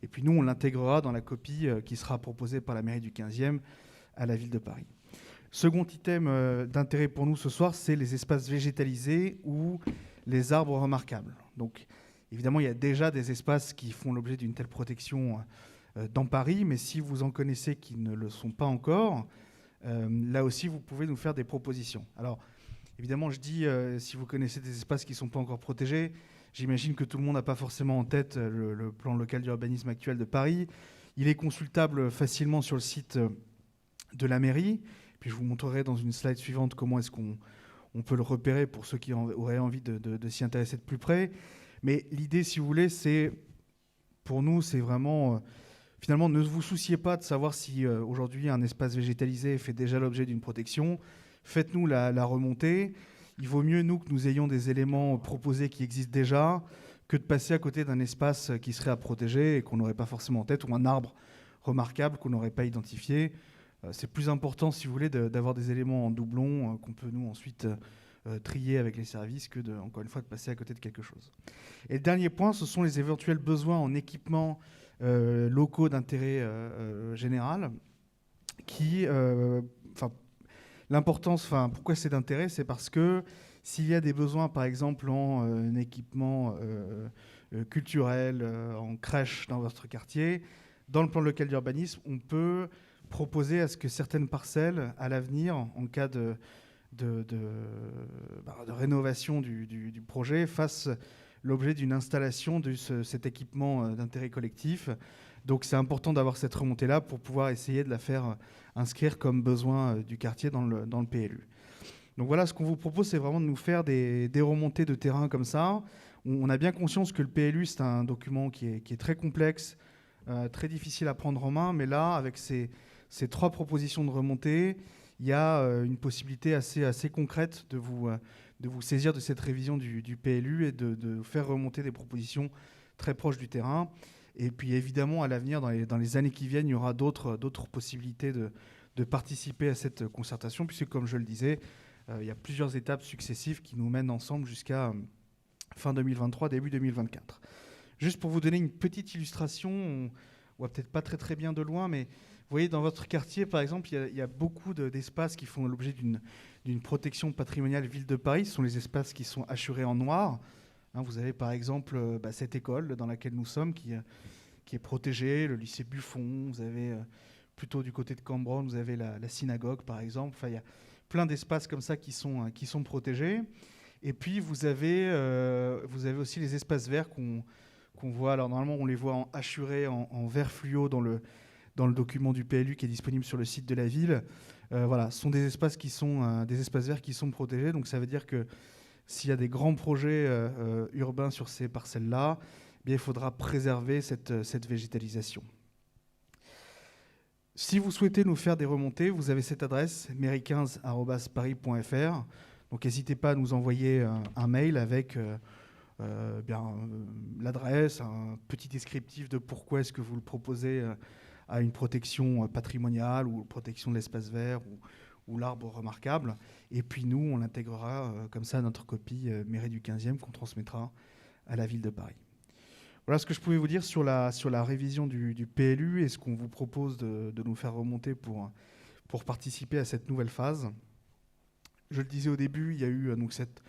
Et puis nous, on l'intégrera dans la copie qui sera proposée par la mairie du 15e à la Ville de Paris. Second item d'intérêt pour nous ce soir, c'est les espaces végétalisés ou les arbres remarquables. Donc, évidemment, il y a déjà des espaces qui font l'objet d'une telle protection dans Paris, mais si vous en connaissez qui ne le sont pas encore, là aussi, vous pouvez nous faire des propositions. Alors, évidemment, je dis, si vous connaissez des espaces qui ne sont pas encore protégés, j'imagine que tout le monde n'a pas forcément en tête le plan local d'urbanisme actuel de Paris. Il est consultable facilement sur le site de la mairie. Puis je vous montrerai dans une slide suivante comment est-ce qu'on peut le repérer pour ceux qui auraient envie de s'y intéresser de plus près. Mais l'idée, si vous voulez, c'est, pour nous, c'est vraiment... finalement, ne vous souciez pas de savoir si aujourd'hui un espace végétalisé fait déjà l'objet d'une protection. Faites-nous la remontée. Il vaut mieux, nous, que nous ayons des éléments proposés qui existent déjà que de passer à côté d'un espace qui serait à protéger et qu'on n'aurait pas forcément en tête, ou un arbre remarquable qu'on n'aurait pas identifié. C'est plus important, si vous voulez, d'avoir des éléments en doublon qu'on peut, nous, ensuite trier avec les services que, encore une fois, de passer à côté de quelque chose. Et le dernier point, ce sont les éventuels besoins en équipements locaux d'intérêt général qui... l'importance, pourquoi c'est d'intérêt, c'est parce que s'il y a des besoins, par exemple, en équipement culturel, en crèche dans votre quartier, dans le plan local d'urbanisme, on peut proposer à ce que certaines parcelles, à l'avenir, en cas de rénovation du projet, fassent l'objet d'une installation de cet équipement d'intérêt collectif. Donc c'est important d'avoir cette remontée-là pour pouvoir essayer de la faire inscrire comme besoin du quartier dans le PLU. Donc voilà, ce qu'on vous propose, c'est vraiment de nous faire des remontées de terrain comme ça. On a bien conscience que le PLU, c'est un document qui est très complexe, très difficile à prendre en main, mais là, avec ces 3 propositions de remontée, il y a une possibilité assez concrète de vous saisir de cette révision du PLU et de faire remonter des propositions très proche du terrain. Et puis évidemment, à l'avenir, dans les années qui viennent, il y aura d'autres possibilités de participer à cette concertation, puisque comme je le disais, il y a plusieurs étapes successives qui nous mènent ensemble jusqu'à fin 2023, début 2024. Juste pour vous donner une petite illustration, on voit peut-être pas très bien de loin, mais vous voyez, dans votre quartier, par exemple, il y a beaucoup d'espaces qui font l'objet d'une protection patrimoniale Ville de Paris. Ce sont les espaces qui sont assurés en noir. Vous avez par exemple cette école dans laquelle nous sommes qui est protégée, le lycée Buffon. Vous avez plutôt du côté de Cambronne, vous avez la synagogue par exemple. Enfin, il y a plein d'espaces comme ça qui sont protégés. Et puis vous avez aussi les espaces verts qu'on voit. Alors normalement on les voit assurés en vert fluo dans le document du PLU qui est disponible sur le site de la ville. Voilà, ce sont des espaces des espaces verts qui sont protégés. Donc ça veut dire que s'il y a des grands projets urbains sur ces parcelles-là, eh bien, il faudra préserver cette végétalisation. Si vous souhaitez nous faire des remontées, vous avez cette adresse mairie15@paris.fr. Donc n'hésitez pas à nous envoyer un mail avec l'adresse, un petit descriptif de pourquoi est-ce que vous le proposez à une protection patrimoniale ou protection de l'espace vert ou l'arbre remarquable. Et puis nous, on l'intégrera comme ça à notre copie mairie du 15e qu'on transmettra à la ville de Paris. Voilà ce que je pouvais vous dire sur la révision du PLU et ce qu'on vous propose de nous faire remonter pour participer à cette nouvelle phase. Je le disais au début, il y a eu donc cette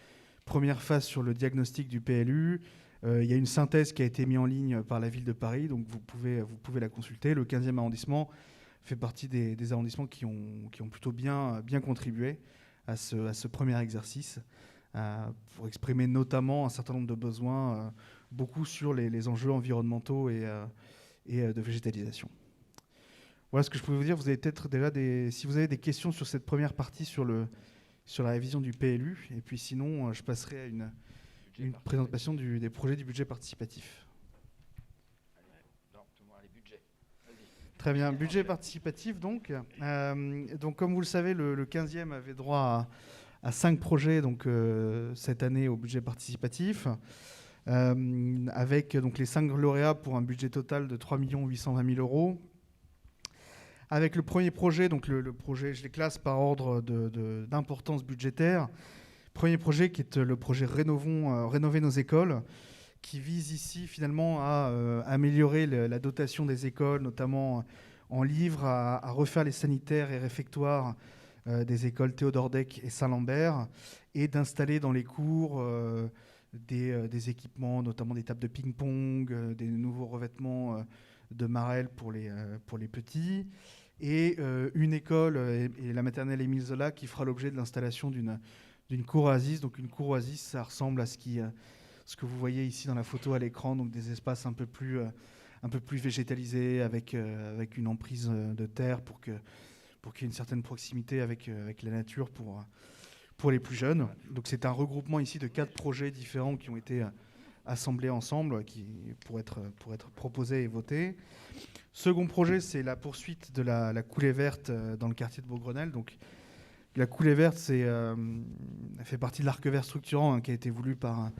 première phase sur le diagnostic du PLU. Il y a une synthèse qui a été mise en ligne par la ville de Paris, donc vous pouvez la consulter. Le 15e arrondissement fait partie des arrondissements qui ont plutôt bien contribué à ce premier exercice, pour exprimer notamment un certain nombre de besoins, beaucoup sur les enjeux environnementaux et de végétalisation. Voilà ce que je pouvais vous dire. Vous avez peut-être déjà si vous avez des questions sur cette première partie sur la révision du PLU, et puis sinon je passerai à une présentation des projets du budget participatif. Très bien, budget participatif donc. Donc comme vous le savez, le 15e avait droit à 5 projets donc, cette année au budget participatif, avec donc, les 5 lauréats pour un budget total de 3 820 000 €. Avec le premier projet, donc le projet, je les classe par ordre d'importance budgétaire. Premier projet qui est le projet Rénover nos écoles, qui vise ici finalement à améliorer la dotation des écoles, notamment en livres, à refaire les sanitaires et réfectoires des écoles Théodore Deck et Saint-Lambert, et d'installer dans les cours des équipements, notamment des tables de ping-pong, des nouveaux revêtements de marelle pour les petits, et une école et la maternelle Émile Zola qui fera l'objet de l'installation d'une cour oasis. Donc une cour oasis, ça ressemble à ce que vous voyez ici dans la photo à l'écran, donc des espaces un peu plus végétalisés avec une emprise de terre pour qu'il y ait une certaine proximité avec la nature pour les plus jeunes. Donc c'est un regroupement ici de 4 projets différents qui ont été assemblés ensemble pour être proposés et votés. Second projet, c'est la poursuite de la coulée verte dans le quartier de Beaugrenelle. Donc la coulée verte, elle fait partie de l'arc vert structurant qui a été voulu par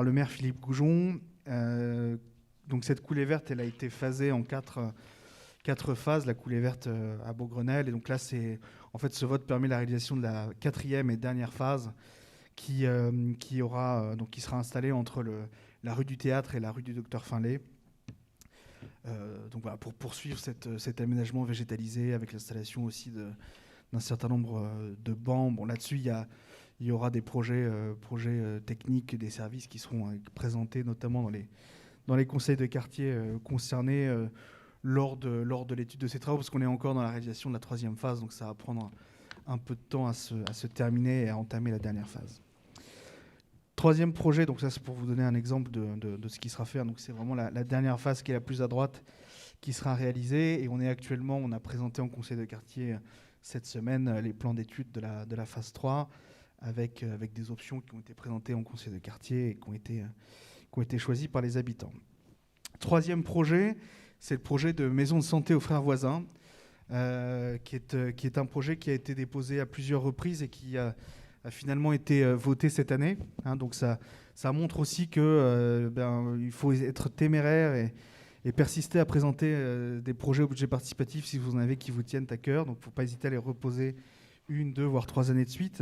le maire Philippe Goujon. Donc cette coulée verte, elle a été phasée en 4 phases, la coulée verte à Beaugrenelle. Et donc là, ce vote permet la réalisation de la 4e et dernière phase qui sera installée entre la rue du Théâtre et la rue du Docteur Finlay. Donc voilà, pour poursuivre cet aménagement végétalisé avec l'installation aussi d'un certain nombre de bancs. Bon, là-dessus, il y aura des projets techniques des services qui seront présentés notamment dans les conseils de quartier concernés lors de l'étude de ces travaux, parce qu'on est encore dans la réalisation de la 3e phase, donc ça va prendre un peu de temps à se terminer et à entamer la dernière phase. 3e projet, donc ça c'est pour vous donner un exemple de ce qui sera fait. Donc c'est vraiment la dernière phase qui est la plus à droite qui sera réalisée, et on a présenté en conseil de quartier cette semaine les plans d'études de la phase 3 avec des options qui ont été présentées en conseil de quartier et qui ont été choisies par les habitants. 3e projet, c'est le projet de maison de santé aux frères voisins, qui est un projet qui a été déposé à plusieurs reprises et qui a finalement été voté cette année. Donc ça Ça montre aussi que il faut être téméraire et persister à présenter des projets au budget participatif si vous en avez qui vous tiennent à cœur. Donc, il ne faut pas hésiter à les reposer 1, 2, voire 3 années de suite.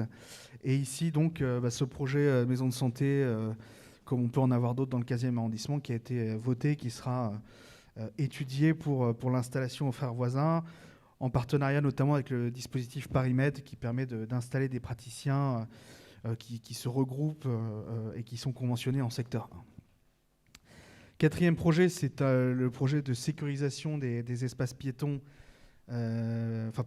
Et ici, donc, ce projet maison de santé, comme on peut en avoir d'autres dans le 15e arrondissement, qui a été voté, qui sera étudié pour l'installation aux frères voisins, en partenariat notamment avec le dispositif PariMed, qui permet d'installer des praticiens qui se regroupent et qui sont conventionnés en secteur 1. 4e projet, c'est le projet de sécurisation des espaces piétons,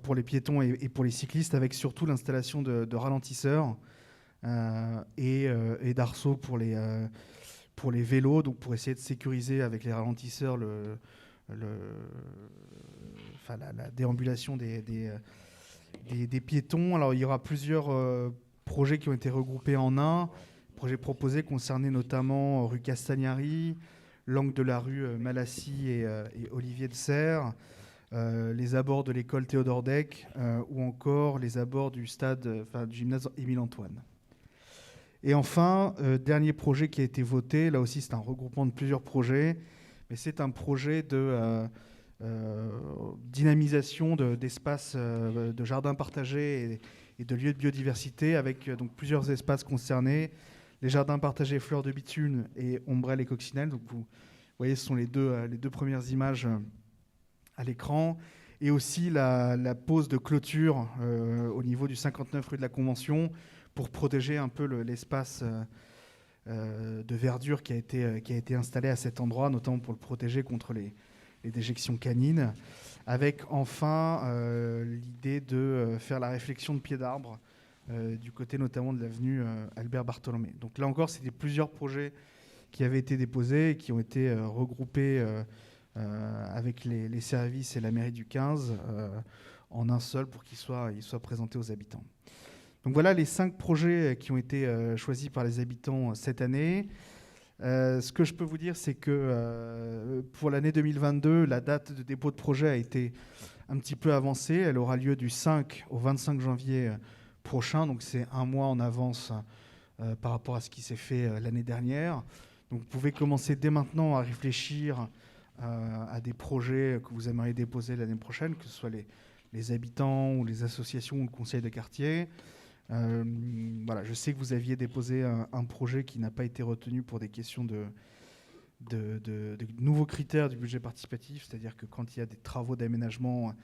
pour les piétons et pour les cyclistes, avec surtout l'installation de ralentisseurs et d'arceaux pour les vélos, donc pour essayer de sécuriser avec les ralentisseurs la déambulation des piétons. Alors il y aura plusieurs projets qui ont été regroupés en un. Projets proposés concernaient notamment rue Castagnari, l'angle de la rue Malassis et Olivier de Serres, les abords de l'école Théodore Deck ou encore les abords du du gymnase Émile-Antoine. Et enfin, dernier projet qui a été voté, là aussi c'est un regroupement de plusieurs projets, mais c'est un projet de dynamisation d'espaces de jardins partagés et de lieux de biodiversité, avec donc plusieurs espaces concernés. Les jardins partagés Fleurs de Bithune et Ombrelle et Coccinelle. Donc vous voyez, ce sont les deux premières images à l'écran. Et aussi la pose de clôture au niveau du 59 rue de la Convention pour protéger un peu l'espace de verdure qui a été installé à cet endroit, notamment pour le protéger contre les déjections canines, avec enfin l'idée de faire la réflexion de pieds d'arbres du côté notamment de l'avenue Albert Bartholomé. Donc là encore, c'était plusieurs projets qui avaient été déposés et qui ont été regroupés avec les services et la mairie du 15 en un seul pour qu'ils soient présentés aux habitants. Donc voilà les 5 projets qui ont été choisis par les habitants cette année. Ce que je peux vous dire, c'est que pour l'année 2022, la date de dépôt de projet a été un petit peu avancée. Elle aura lieu du 5 au 25 janvier prochain, donc c'est un mois en avance par rapport à ce qui s'est fait l'année dernière. Donc vous pouvez commencer dès maintenant à réfléchir à des projets que vous aimeriez déposer l'année prochaine, que ce soit les habitants ou les associations ou le conseil de quartier. Voilà, je sais que vous aviez déposé un projet qui n'a pas été retenu pour des questions de nouveaux critères du budget participatif, c'est-à-dire que quand il y a des travaux d'aménagement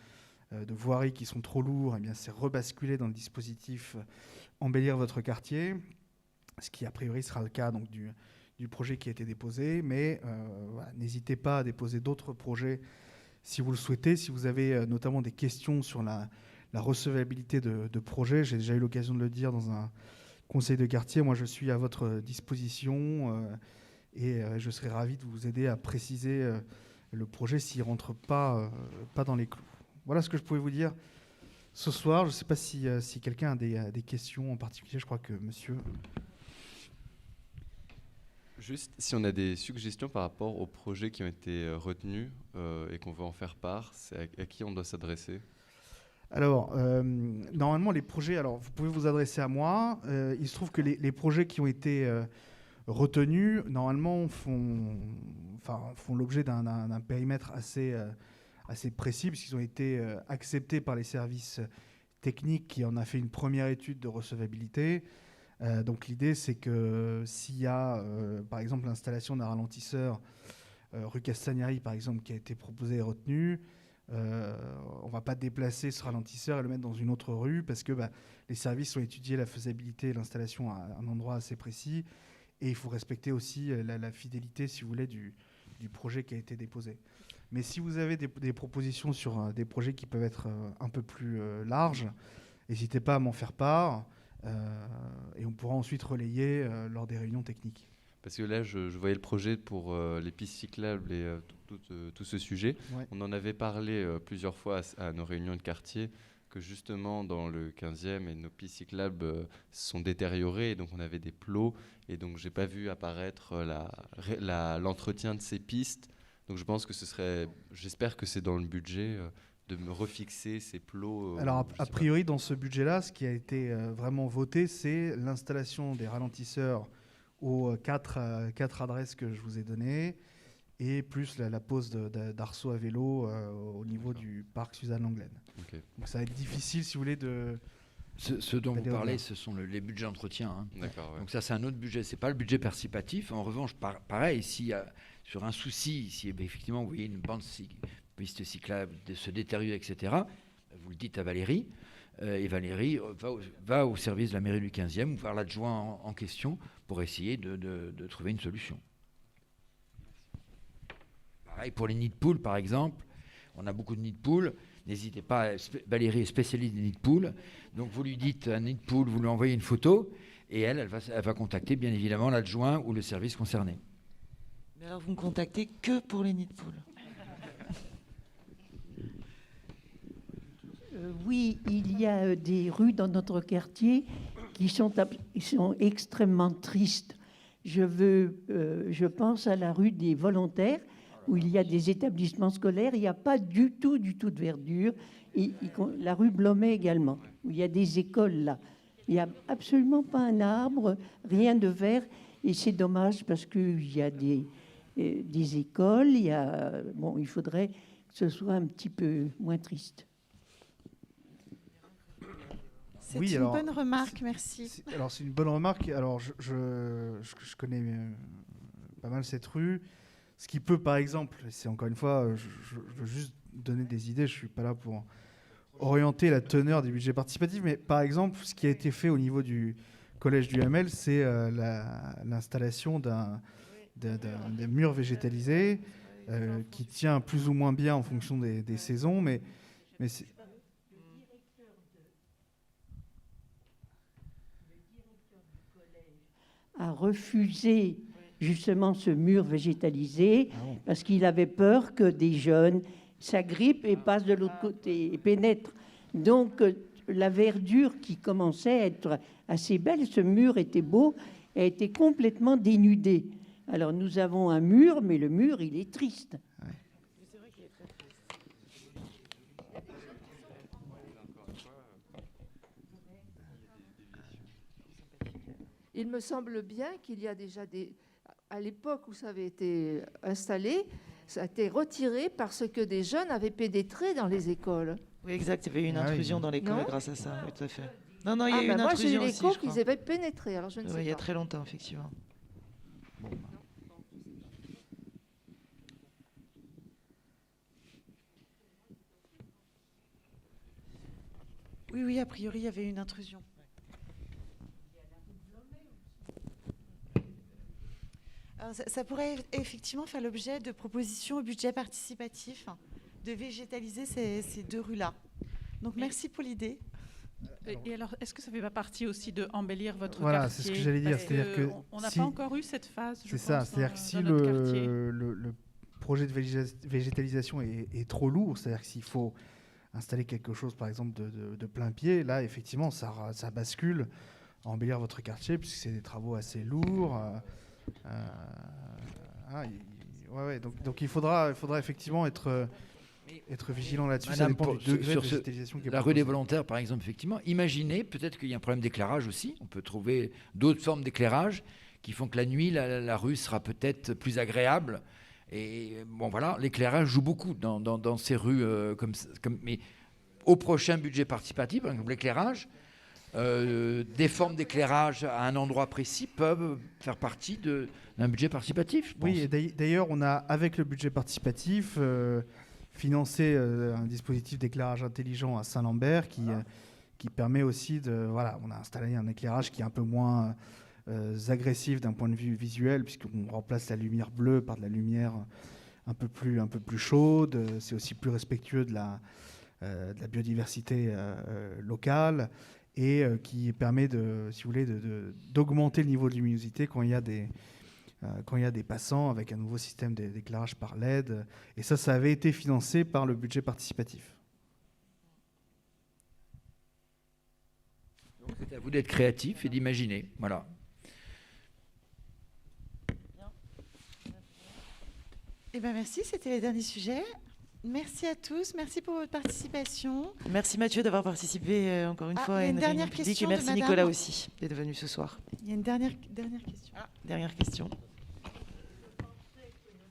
de voirie qui sont trop lourds, eh bien c'est rebasculé dans le dispositif embellir votre quartier, ce qui a priori sera le cas donc, du projet qui a été déposé, mais voilà, n'hésitez pas à déposer d'autres projets si vous le souhaitez, si vous avez notamment des questions sur la recevabilité de projets. J'ai déjà eu l'occasion de le dire dans un conseil de quartier. Moi, je suis à votre disposition et je serai ravi de vous aider à préciser le projet s'il ne rentre pas dans les clous. Voilà ce que je pouvais vous dire ce soir. Je ne sais pas si quelqu'un a des questions en particulier. Je crois que monsieur... Juste, si on a des suggestions par rapport aux projets qui ont été retenus et qu'on veut en faire part, c'est à qui on doit s'adresser ? Alors, normalement, les projets, alors vous pouvez vous adresser à moi. Il se trouve que les projets qui ont été retenus, normalement, font l'objet d'un périmètre assez précis, puisqu'ils ont été acceptés par les services techniques qui en a fait une première étude de recevabilité. Donc l'idée, c'est que s'il y a, par exemple, l'installation d'un ralentisseur rue Castagnari, par exemple, qui a été proposé et retenu, on ne va pas déplacer ce ralentisseur et le mettre dans une autre rue parce que les services ont étudié la faisabilité et l'installation à un endroit assez précis et il faut respecter aussi la fidélité, si vous voulez, du projet qui a été déposé. Mais si vous avez des propositions sur des projets qui peuvent être un peu plus larges, n'hésitez pas à m'en faire part et on pourra ensuite relayer lors des réunions techniques. Parce que là, je voyais le projet pour les pistes cyclables et tout ce sujet. Ouais. On en avait parlé plusieurs fois à nos réunions de quartier, que justement, dans le 15e, nos pistes cyclables sont détériorées, et donc on avait des plots, et donc je n'ai pas vu apparaître l'entretien de ces pistes. Donc je pense que j'espère que c'est dans le budget de me refixer ces plots. Alors, a priori, dans ce budget-là, ce qui a été vraiment voté, c'est l'installation des ralentisseurs aux quatre adresses que je vous ai données, et plus la pose d'arceaux à vélo au niveau du parc Suzanne Lenglen. Okay. Donc ça va être difficile, si vous voulez, de... Ce dont vous parlez, ce sont les budgets d'entretien. Hein. D'accord, ouais. Donc ça, c'est un autre budget. C'est pas le budget participatif. En revanche, pareil, sur un souci, si effectivement vous voyez une piste cyclable se détériorer, etc., vous le dites à Valérie, et Valérie va au service de la mairie du 15e ou voir l'adjoint en question pour essayer de trouver une solution. Pareil pour les nids de poules, par exemple. On a beaucoup de nids de poules. N'hésitez pas, Valérie est spécialiste des nids de poules. Donc vous lui dites un nid de poule, vous lui envoyez une photo, et elle va contacter bien évidemment l'adjoint ou le service concerné. Mais alors vous ne contactez que pour les nids de poules? Oui, il y a des rues dans notre quartier qui sont extrêmement tristes. Je pense à la rue des Volontaires, où il y a des établissements scolaires, il n'y a pas du tout de verdure. Et la rue Blomet également, où il y a des écoles là. Il n'y a absolument pas un arbre, rien de vert. Et c'est dommage parce qu'il y a des écoles, il faudrait que ce soit un petit peu moins triste. C'est une bonne remarque, merci. Alors c'est une bonne remarque. Alors je connais pas mal cette rue. Ce qui peut, par exemple, c'est encore une fois, je veux juste donner des idées, je ne suis pas là pour orienter la teneur des budgets participatifs, mais par exemple, ce qui a été fait au niveau du collège du Hamel, c'est l'installation d'un mur végétalisé qui tient plus ou moins bien en fonction des saisons, mais c'est... a refusé justement ce mur végétalisé parce qu'il avait peur que des jeunes s'agrippent et passent de l'autre côté et pénètrent. Donc la verdure qui commençait à être assez belle, ce mur était beau, a été complètement dénudé. Alors nous avons un mur, mais le mur, il est triste. Ouais. Il me semble bien qu'il y a déjà à l'époque où ça avait été installé, ça a été retiré parce que des jeunes avaient pénétré dans les écoles. Oui, exact. Il y avait eu une intrusion dans l'école grâce à ça. Oui, tout à fait. Non, il y a eu une moi, intrusion j'ai eu aussi, l'écho qu'ils avaient pénétré. Alors je ne sais pas. Il y a très longtemps, effectivement. Oui, a priori, il y avait une intrusion. Alors, ça pourrait effectivement faire l'objet de propositions au budget participatif de végétaliser ces deux rues-là. Donc, merci pour l'idée. Et alors, est-ce que ça fait pas partie aussi de embellir votre quartier? Voilà, c'est ce que j'allais dire. C'est-à-dire que on n'a pas encore eu cette phase. C'est ça. C'est-à-dire que si le projet de végétalisation est trop lourd, c'est-à-dire que s'il faut installer quelque chose, par exemple, de plein pied, là, effectivement, ça bascule à embellir votre quartier, puisque c'est des travaux assez lourds. Donc il faudra effectivement être vigilant là-dessus. Ça dépend du degré de végétalisation qui est la rue des Volontaires, par exemple, effectivement. Imaginez, peut-être qu'il y a un problème d'éclairage aussi. On peut trouver d'autres formes d'éclairage qui font que la nuit, la rue sera peut-être plus agréable. Et bon, voilà, l'éclairage joue beaucoup dans ces rues mais au prochain budget participatif, par exemple, l'éclairage, des formes d'éclairage à un endroit précis peuvent faire partie d'un budget participatif, je pense. Oui, et d'ailleurs, on a, avec le budget participatif, financé un dispositif d'éclairage intelligent à Saint-Lambert qui permet aussi on a installé un éclairage qui est un peu moins agressif d'un point de vue visuel, puisqu'on remplace la lumière bleue par de la lumière un peu plus chaude. C'est aussi plus respectueux de la biodiversité locale et qui permet d'augmenter le niveau de luminosité quand il y a des passants, avec un nouveau système d'éclairage par LED. Et ça avait été financé par le budget participatif. Donc c'est à vous d'être créatif et d'imaginer. Voilà. Eh bien, merci, c'était les derniers sujets. Merci à tous, merci pour votre participation. Merci Mathieu d'avoir participé encore une fois à une réunion publique et merci Nicolas aussi d'être venu ce soir. Il y a une dernière question. Dernière question.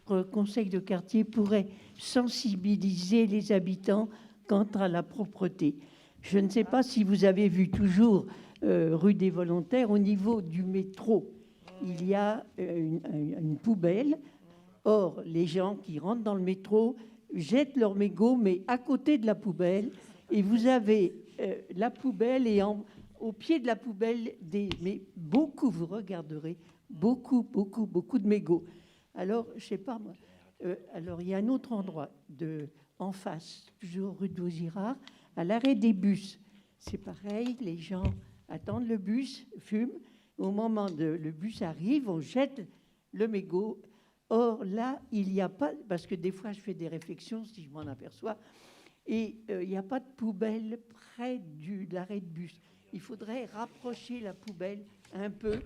Le conseil de quartier pourrait sensibiliser les habitants quant à la propreté. Je ne sais pas si vous avez vu toujours rue des Volontaires, au niveau du métro, il y a une poubelle. Or, les gens qui rentrent dans le métro jettent leur mégot, mais à côté de la poubelle. Et vous avez la poubelle et au pied de la poubelle, mais beaucoup, vous regarderez, beaucoup de mégots. Alors, je ne sais pas moi. Alors, il y a un autre endroit en face, toujours rue de Vaugirard, à l'arrêt des bus. C'est pareil, les gens attendent le bus, fument. Au moment le bus arrive, on jette le mégot. Or, là, il n'y a pas, parce que des fois, je fais des réflexions, si je m'en aperçois, et il n'y a pas de poubelle près de l'arrêt de bus. Il faudrait rapprocher la poubelle un peu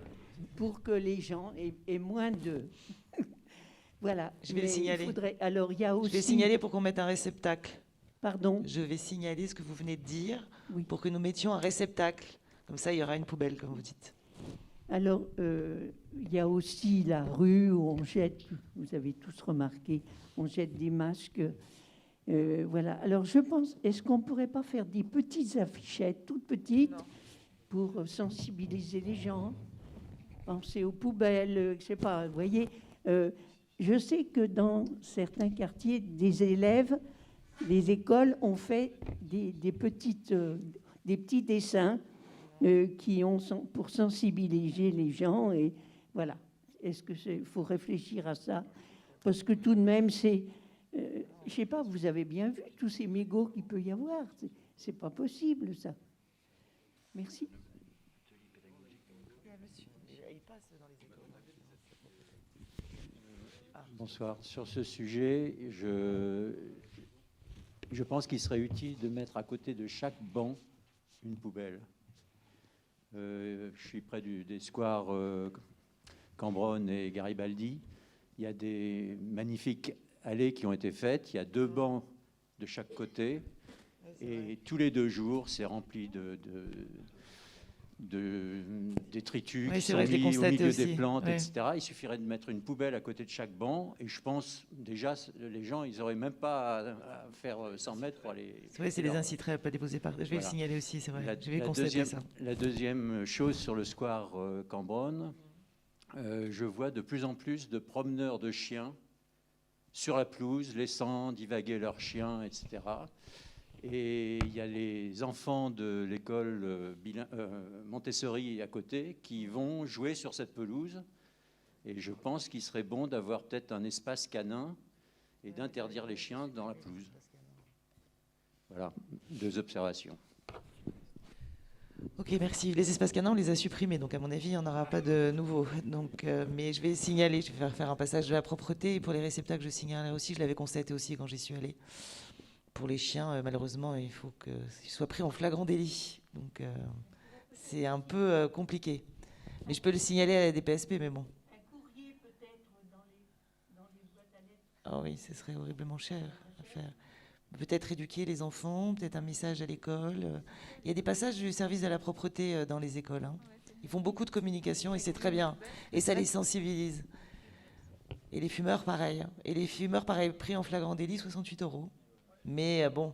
pour que les gens aient moins de... Voilà. Je vais le signaler. Alors, il y a aussi... Je vais signaler pour qu'on mette un réceptacle. Pardon ? Je vais signaler ce que vous venez de dire pour que nous mettions un réceptacle. Comme ça, il y aura une poubelle, comme vous dites. Alors, il y a aussi la rue où on jette, vous avez tous remarqué, on jette des masques. Voilà. Alors, je pense, est-ce qu'on ne pourrait pas faire des petites affichettes, toutes petites, pour sensibiliser les gens ? Penser aux poubelles, je ne sais pas, vous voyez. Je sais que dans certains quartiers, des élèves, des écoles ont fait des petits dessins qui ont pour sensibiliser les gens. Et voilà. Est-ce qu'il faut réfléchir à ça ? Parce que tout de même, c'est... je ne sais pas, vous avez bien vu tous ces mégots qu'il peut y avoir. C'est pas possible, ça. Merci. Bonsoir. Sur ce sujet, je pense qu'il serait utile de mettre à côté de chaque banc une poubelle. Je suis près des squares Cambronne et Garibaldi. Il y a des magnifiques allées qui ont été faites. Il y a 2 bancs de chaque côté. Et tous les 2 jours, c'est rempli de détritus qui sont mis au milieu des plantes, etc. Il suffirait de mettre une poubelle à côté de chaque banc. Et je pense déjà, les gens, ils n'auraient même pas à faire 100 mètres pour aller... C'est vrai, ça les inciterait à ne pas déposer par... Je vais le signaler aussi, c'est vrai. Je vais constater ça. La deuxième chose, sur le square Cambronne, je vois de plus en plus de promeneurs de chiens sur la pelouse, laissant divaguer leurs chiens, etc. Et il y a les enfants de l'école Montessori à côté qui vont jouer sur cette pelouse. Et je pense qu'il serait bon d'avoir peut-être un espace canin et d'interdire les chiens dans la pelouse. Voilà, 2 observations. Ok, merci. Les espaces canins, on les a supprimés, donc à mon avis, il n'y en aura pas de nouveaux. Donc, mais je vais signaler, je vais faire un passage de la propreté. Et pour les réceptacles, je signalerai aussi, je l'avais constaté aussi quand j'y suis allée. Pour les chiens, malheureusement, il faut qu'ils soient pris en flagrant délit. Donc, c'est un peu compliqué. Mais je peux le signaler à la DPSP, mais bon. Un courrier peut-être dans les boîtes à lettres. Ah oui, ce serait horriblement cher à faire. Peut-être éduquer les enfants, peut-être un message à l'école. Il y a des passages du service de la propreté dans les écoles. Hein. Ils font beaucoup de communication et c'est très bien. Et ça les sensibilise. Et les fumeurs, pareil. Et les fumeurs, pareil, pris en flagrant délit, 68 €. Mais bon,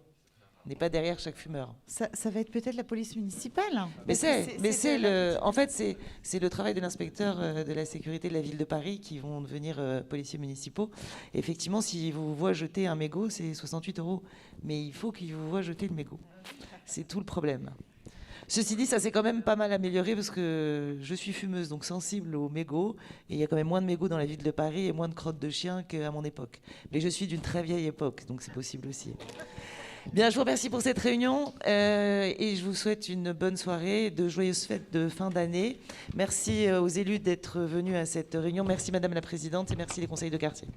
on n'est pas derrière chaque fumeur. Ça va être peut-être la police municipale. Mais en fait, c'est le travail de l'inspecteur de la sécurité de la ville de Paris qui vont devenir policiers municipaux. Et effectivement, s'ils vous voient jeter un mégot, c'est 68 €. Mais il faut qu'ils vous voient jeter le mégot. C'est tout le problème. Ceci dit, ça s'est quand même pas mal amélioré parce que je suis fumeuse, donc sensible aux mégots. Et il y a quand même moins de mégots dans la ville de Paris et moins de crottes de chiens qu'à mon époque. Mais je suis d'une très vieille époque, donc c'est possible aussi. Bien, je vous remercie pour cette réunion et je vous souhaite une bonne soirée, de joyeuses fêtes de fin d'année. Merci aux élus d'être venus à cette réunion. Merci Madame la Présidente et merci les conseils de quartier.